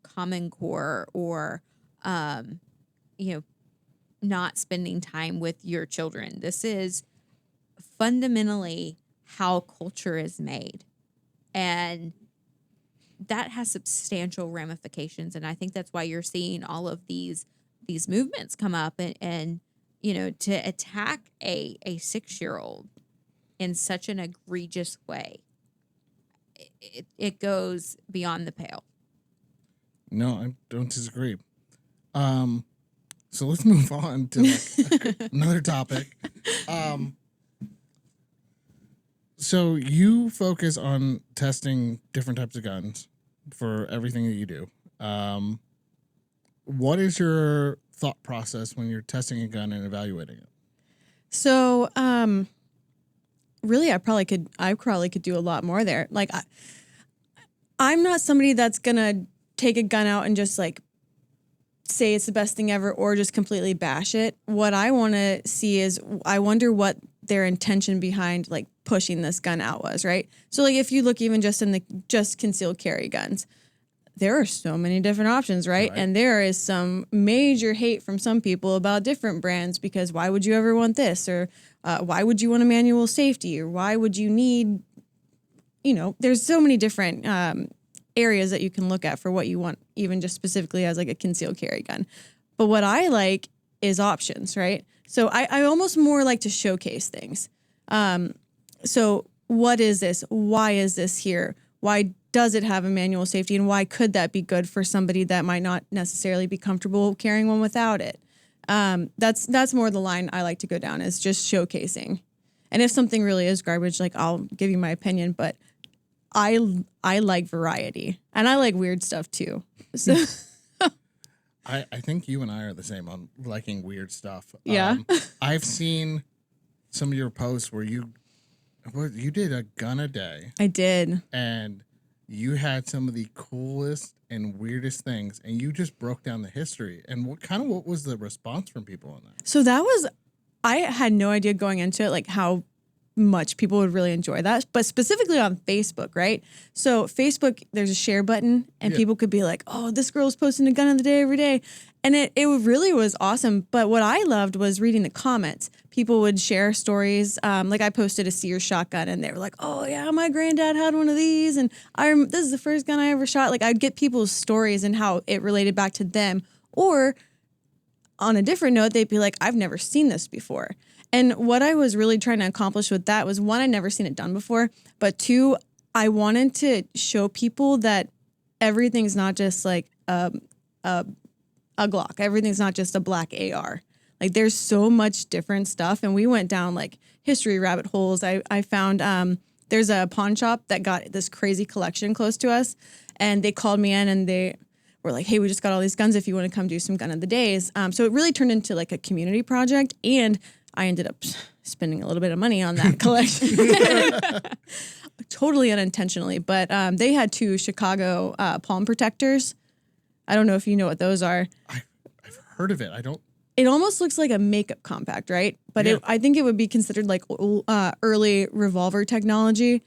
Speaker 1: Common Core or, not spending time with your children. This is fundamentally how culture is made. And that has substantial ramifications. And I think that's why you're seeing all of these movements come up and to attack a 6-year-old in such an egregious way. It goes beyond the pale.
Speaker 3: No, I don't disagree. So let's move on to like another topic. So you focus on testing different types of guns for everything that you do. What is your thought process when you're testing a gun and evaluating it?
Speaker 2: So, really, I probably could do a lot more there. Like, I'm not somebody that's gonna take a gun out and just like say it's the best thing ever or just completely bash it. What I want to see is, I wonder what their intention behind like pushing this gun out was, right? So like if you look even just in the just concealed carry guns, there are so many different options, right? And there is some major hate from some people about different brands because why would you ever want this? Or why would you want a manual safety? Or why would you need, there's so many different areas that you can look at for what you want, even just specifically as like a concealed carry gun. But what I like is options, right? So I almost more like to showcase things. So what is this? Why is this here? Why does it have a manual safety, and why could that be good for somebody that might not necessarily be comfortable carrying one without it? That's more the line I like to go down, is just showcasing. And if something really is garbage, like I'll give you my opinion, but I like variety, and I like weird stuff too. So
Speaker 3: I think you and I are the same on liking weird stuff.
Speaker 2: Yeah.
Speaker 3: I've seen some of your posts where you did a gun a day.
Speaker 2: I did.
Speaker 3: And you had some of the coolest and weirdest things, and you just broke down the history. And what was the response from people on that?
Speaker 2: So I had no idea going into it, like how much people would really enjoy that, but specifically on Facebook, right? So Facebook, there's a share button, and people could be like, oh, this girl's posting a gun of the day every day. And it really was awesome. But what I loved was reading the comments. People would share stories. Like I posted a Sears shotgun, and they were like, oh yeah, my granddad had one of these, and this is the first gun I ever shot. Like I'd get people's stories and how it related back to them. Or on a different note, they'd be like, I've never seen this before. And what I was really trying to accomplish with that was, one, I'd never seen it done before, but two, I wanted to show people that everything's not just like a Glock. Everything's not just a black AR. Like there's so much different stuff. And we went down like history rabbit holes. I found there's a pawn shop that got this crazy collection close to us, and they called me in and they were like, hey, we just got all these guns if you want to come do some gun of the days. So it really turned into like a community project, and I ended up spending a little bit of money on that collection. Totally unintentionally. But they had 2 Chicago palm protectors. I don't know if you know what those are.
Speaker 3: I've heard of it. I don't.
Speaker 2: It almost looks like a makeup compact, right? But I think it would be considered like early revolver technology.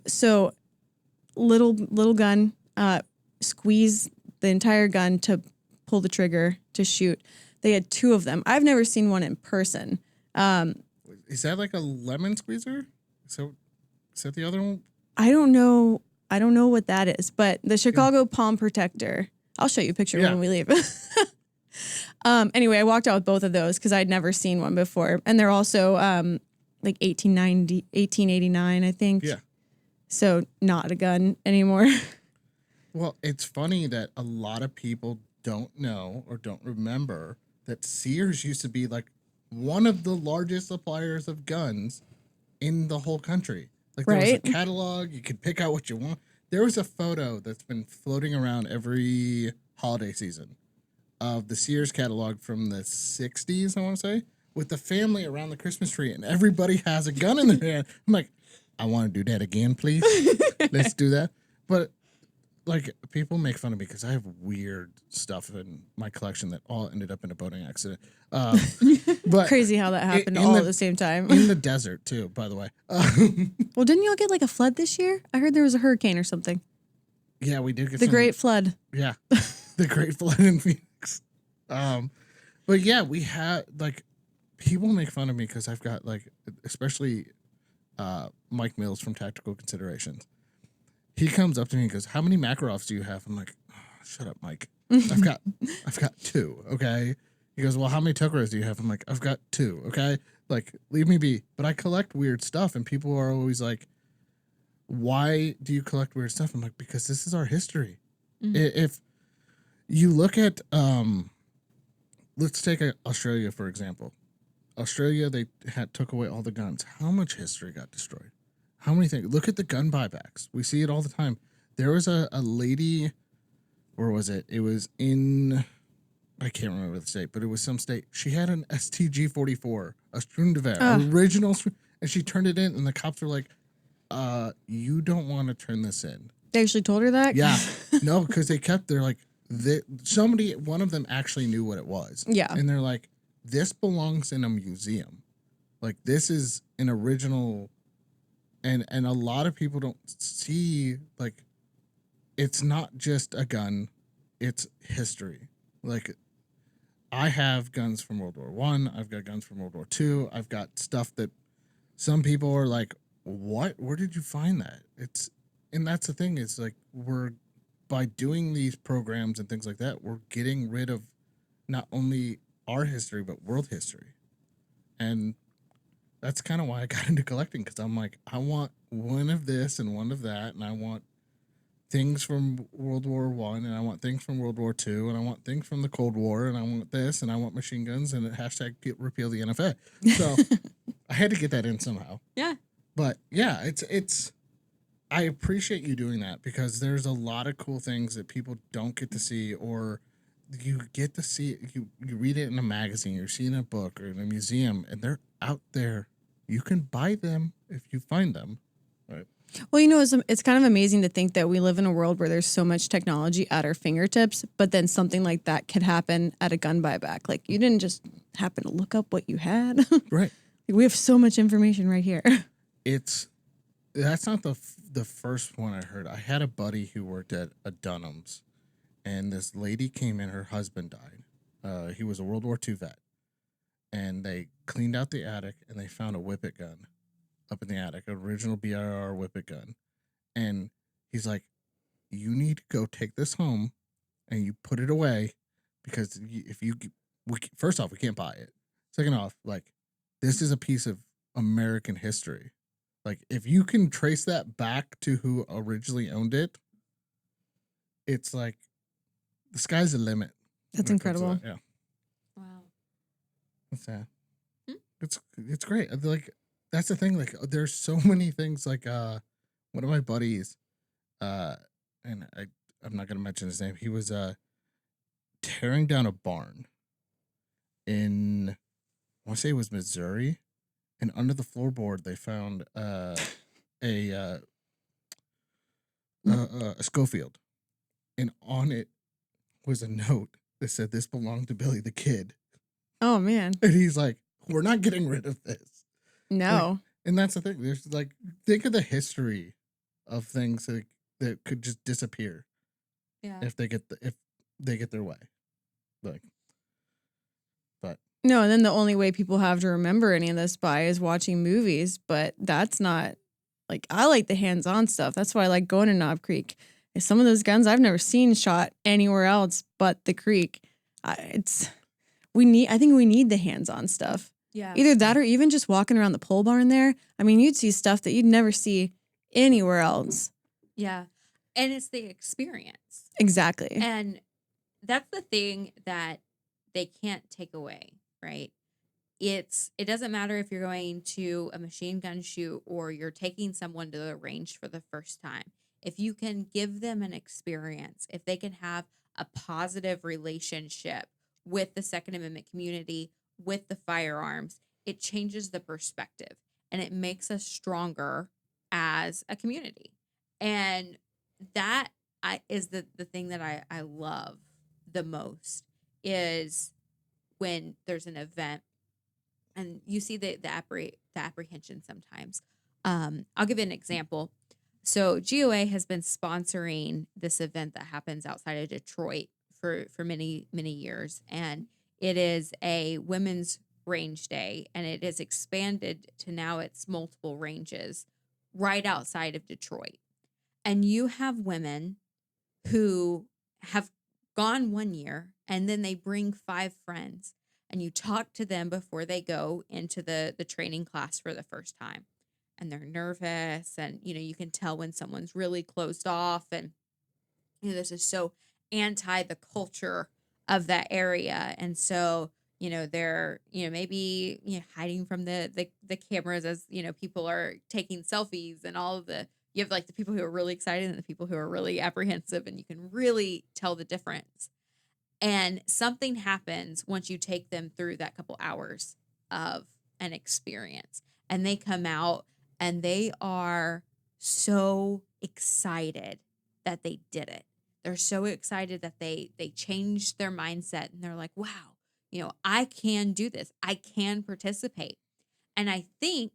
Speaker 2: So little gun, squeeze the entire gun to pull the trigger to shoot. They had 2 of them. I've never seen one in person.
Speaker 3: Is that like a lemon squeezer? Is that the other one?
Speaker 2: I don't know what that is, but the Chicago Palm Protector. I'll show you a picture when we leave. Anyway, I walked out with both of those because I'd never seen one before. And they're also like 1889, I think. Yeah. So not a gun anymore.
Speaker 3: Well, it's funny that a lot of people don't know or don't remember that Sears used to be like one of the largest suppliers of guns in the whole country. Like there was a catalog, you could pick out what you want. There was a photo that's been floating around every holiday season of the Sears catalog from the 60s, I want to say, with the family around the Christmas tree, and everybody has a gun in their hand. I'm like, I want to do that again, please. Let's do that. But like, people make fun of me because I have weird stuff in my collection that all ended up in a boating accident. But
Speaker 2: crazy how that happened all at the same time.
Speaker 3: In the desert, too, by the way.
Speaker 2: Well, didn't y'all get like a flood this year? I heard there was a hurricane or something.
Speaker 3: Yeah, we did get
Speaker 2: the Great Flood.
Speaker 3: Yeah, the Great Flood in Phoenix. But yeah, we had like, people make fun of me because I've got like, especially Mike Mills from Tactical Considerations. He comes up to me and goes, how many Makarovs do you have? I'm like, oh, shut up, Mike. I've got 2, okay? He goes, well, how many Tokaros do you have? I'm like, I've got 2, okay? Like, leave me be. But I collect weird stuff, and people are always like, why do you collect weird stuff? I'm like, because this is our history. Mm-hmm. If you look at, let's take Australia, for example. Australia, they took away all the guns. How much history got destroyed? How many things? Look at the gun buybacks. We see it all the time. There was a lady, where was it? It was in, I can't remember the state, but it was some state. She had an STG-44, a Strundewehr, original, and she turned it in, and the cops were like, you don't want to turn this in.
Speaker 2: They actually told her that?
Speaker 3: Yeah. No, because they're like, one of them actually knew what it was.
Speaker 2: Yeah.
Speaker 3: And they're like, this belongs in a museum. Like this is an original, and a lot of people don't see like it's not just a gun, it's history. Like I have guns from World War One. I've got guns from World War Two. I've got stuff that some people are like, "What? Where did you find that?" And that's the thing is like we're by doing these programs and things like that, we're getting rid of not only our history but world history, and that's kind of why I got into collecting because I'm like, I want one of this and one of that, and I want things from World War One, and I want things from World War Two, and I want things from the Cold War, and I want this, and I want machine guns, and hashtag repeal the NFA. So I had to get that in somehow.
Speaker 1: Yeah.
Speaker 3: But yeah, it's. I appreciate you doing that because there's a lot of cool things that people don't get to see, or you get to see. You read it in a magazine, you're seeing a book or in a museum, and they're out there. You can buy them if you find them. Right.
Speaker 2: Well, it's kind of amazing to think that we live in a world where there's so much technology at our fingertips, but then something like that could happen at a gun buyback. Like you didn't just happen to look up what you had.
Speaker 3: Right.
Speaker 2: We have so much information right here.
Speaker 3: That's not the first one I heard. I had a buddy who worked at a Dunham's, and this lady came in. Her husband died. He was a World War II vet, and they cleaned out the attic and they found a whippet gun up in the attic, original BIR whippet gun. And he's like, "You need to go take this home, and you put it away, because first off, we can't buy it. Second off, like this is a piece of American history." Like, if you can trace that back to who originally owned it, it's like the sky's the limit.
Speaker 2: That's incredible.
Speaker 3: Yeah.
Speaker 1: Wow.
Speaker 3: What's that? It's great. Like, that's the thing. Like, there's so many things. Like, one of my buddies, and I'm not gonna mention his name. He was tearing down a barn in, I want to say it was Missouri. And under the floorboard, they found a Schofield, and on it was a note that said, "This belonged to Billy the Kid."
Speaker 2: Oh man!
Speaker 3: And he's like, "We're not getting rid of this."
Speaker 2: No.
Speaker 3: Like, and that's the thing. There's like, think of the history of things that could just disappear.
Speaker 1: Yeah.
Speaker 3: If they get their way, like. But
Speaker 2: no, and then the only way people have to remember any of this by is watching movies, but that's not, like, I like the hands-on stuff. That's why I like going to Knob Creek. Some of those guns I've never seen shot anywhere else but the creek. I think we need the hands-on stuff.
Speaker 1: Yeah.
Speaker 2: Either that or even just walking around the pole barn there. I mean, you'd see stuff that you'd never see anywhere else.
Speaker 1: Yeah. And it's the experience.
Speaker 2: Exactly.
Speaker 1: And that's the thing that they can't take away, right? It doesn't matter if you're going to a machine gun shoot or you're taking someone to the range for the first time. If you can give them an experience, if they can have a positive relationship with the Second Amendment community, with the firearms, it changes the perspective and it makes us stronger as a community. And that is the thing that I love the most, is when there's an event and you see the apprehension sometimes. I'll give you an example. So GOA has been sponsoring this event that happens outside of Detroit for many, many years. And it is a women's range day, and it is expanded to now it's multiple ranges right outside of Detroit. And you have women who have gone 1 year and then they bring 5 friends, and you talk to them before they go into the training class for the first time. And they're nervous, and you can tell when someone's really closed off, and this is so anti the culture of that area. And so they're maybe hiding from the cameras as people are taking selfies, and all of you have like the people who are really excited and the people who are really apprehensive, and you can really tell the difference. And something happens once you take them through that couple hours of an experience, and they come out and they are so excited that they did it. They're so excited that they changed their mindset, and they're like, wow, I can do this. I can participate. And I think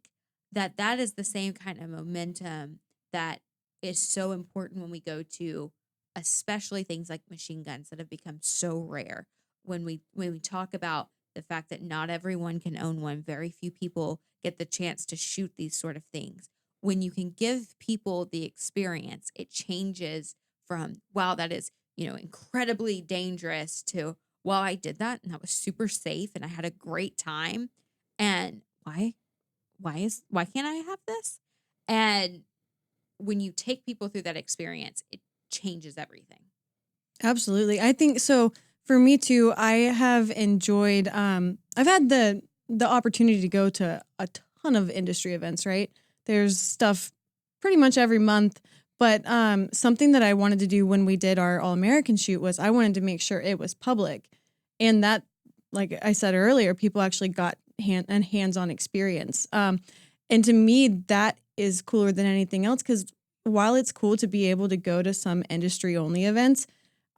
Speaker 1: that that is the same kind of momentum that is so important when we go to especially things like machine guns that have become so rare. When we talk about the fact that not everyone can own one, very few people get the chance to shoot these sort of things. When you can give people the experience, it changes from, wow, that is, incredibly dangerous to, well, I did that and that was super safe and I had a great time. And why can't I have this? And when you take people through that experience, it changes everything.
Speaker 2: Absolutely. I think so. For me too, I have enjoyed, I've had the opportunity to go to a ton of industry events, right? There's stuff pretty much every month. But something that I wanted to do when we did our All-American shoot was I wanted to make sure it was public. And that, like I said earlier, people actually got hands-on experience. And to me, that is cooler than anything else, because while it's cool to be able to go to some industry-only events,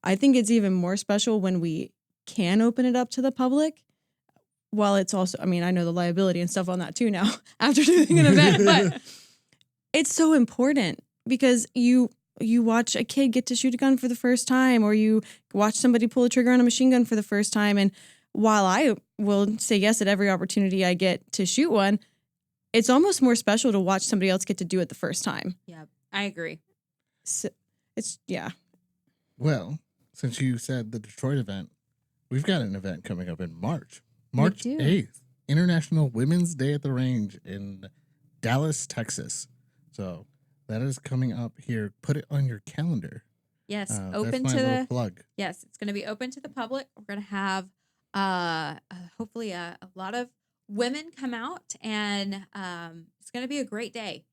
Speaker 2: I think it's even more special when we can open it up to the public. While it's also, I mean, I know the liability and stuff on that too now after doing an event, but it's so important because you watch a kid get to shoot a gun for the first time, or you watch somebody pull a trigger on a machine gun for the first time. And while I will say yes at every opportunity I get to shoot one, it's almost more special to watch somebody else get to do it the first time.
Speaker 1: Yeah, I agree.
Speaker 2: So it's, yeah.
Speaker 3: Well, since you said the Detroit event, we've got an event coming up in March. March 8th, International Women's Day at the Range in Dallas, Texas. So that is coming up here. Put it on your calendar.
Speaker 1: Yes,
Speaker 3: open to the plug.
Speaker 1: Yes, it's going to be open to the public. We're going to have hopefully a lot of women come out, and it's going to be a great day.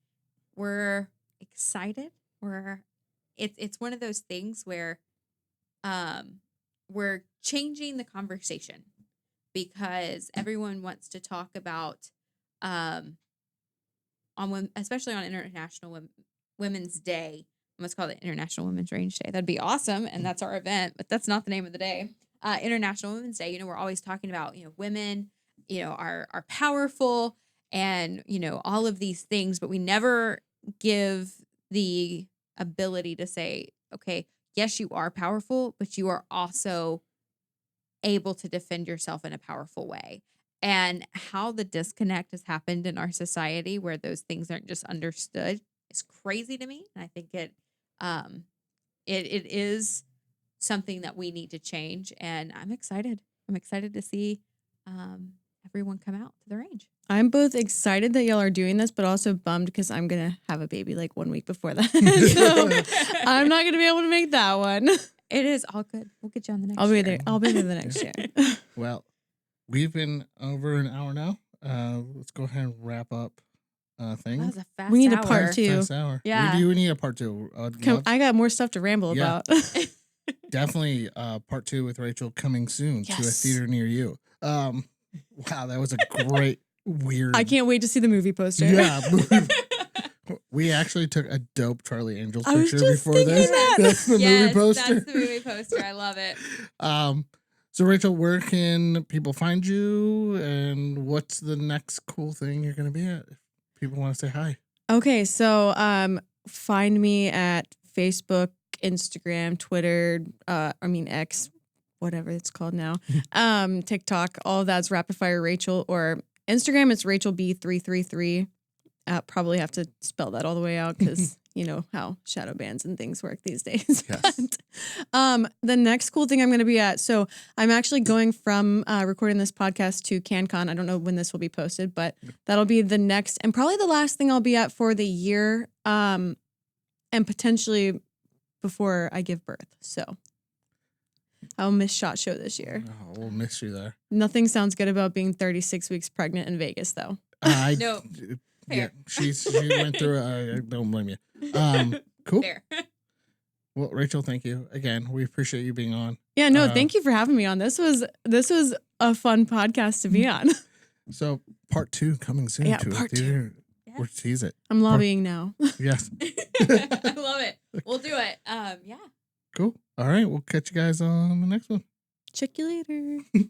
Speaker 1: We're excited. It's one of those things where we're changing the conversation because everyone wants to talk about especially on International Women's Day. Let's call it International Women's Range Day. That'd be awesome, and that's our event, but that's not the name of the day. International Women's Day. We're always talking about women, are powerful, and all of these things, but we never give the ability to say, okay, yes, you are powerful, but you are also able to defend yourself in a powerful way. And how the disconnect has happened in our society where those things aren't just understood is crazy to me. And I think it is something that we need to change. And I'm excited. I'm excited to see everyone come out to the range.
Speaker 2: I'm both excited that y'all are doing this, but also bummed because I'm going to have a baby like 1 week before that. So I'm not going to be able to make that one.
Speaker 1: It is all good. We'll get you on the next
Speaker 2: year.
Speaker 1: year.
Speaker 2: There. I'll be there the next year.
Speaker 3: Well, we've been over an hour now. Let's go ahead and wrap up things.
Speaker 1: That was a fast
Speaker 2: We need
Speaker 1: hour.
Speaker 2: a part 2.
Speaker 3: Fast hour.
Speaker 1: Yeah.
Speaker 3: We need a part 2.
Speaker 2: I got more stuff to ramble about.
Speaker 3: Definitely part 2 with Rachel coming soon to a theater near you. Wow, that was a great, weird.
Speaker 2: I can't wait to see the movie poster.
Speaker 3: Yeah. We actually took a dope Charlie Angels
Speaker 2: I was
Speaker 3: picture
Speaker 2: just
Speaker 3: before this.
Speaker 2: thinking that.
Speaker 3: That's the movie poster.
Speaker 1: That's the movie poster. I love it.
Speaker 3: So Rachel, where can people find you, and what's the next cool thing you're going to be at? If people want to say hi.
Speaker 2: Okay, so find me at Facebook, Instagram, Twitter, X, whatever it's called now, TikTok, all of that's Rapid Fire Rachel, or Instagram, it's Rachel B333. Probably have to spell that all the way out because you know how shadow bans and things work these days.
Speaker 3: Yes.
Speaker 2: But, the next cool thing I'm going to be at, so I'm actually going from recording this podcast to CanCon. I don't know when this will be posted, but that'll be the next and probably the last thing I'll be at for the year, and potentially before I give birth. So I'll miss SHOT Show this year.
Speaker 3: Oh, we'll miss you there.
Speaker 2: Nothing sounds good about being 36 weeks pregnant in Vegas, though.
Speaker 1: No.
Speaker 3: Yeah, she went through it. I don't blame you. Cool.
Speaker 1: Fair.
Speaker 3: Well, Rachel, thank you again. We appreciate you being on.
Speaker 2: Yeah, no, thank you for having me on. This was a fun podcast to be on.
Speaker 3: So part 2 coming soon.
Speaker 2: Yeah,
Speaker 3: to
Speaker 2: part
Speaker 3: a theater. Or tease it.
Speaker 2: I'm lobbying now.
Speaker 3: Yes.
Speaker 1: I love it. We'll do it. Yeah.
Speaker 3: Cool. All right. We'll catch you guys on the next one.
Speaker 2: Check you later.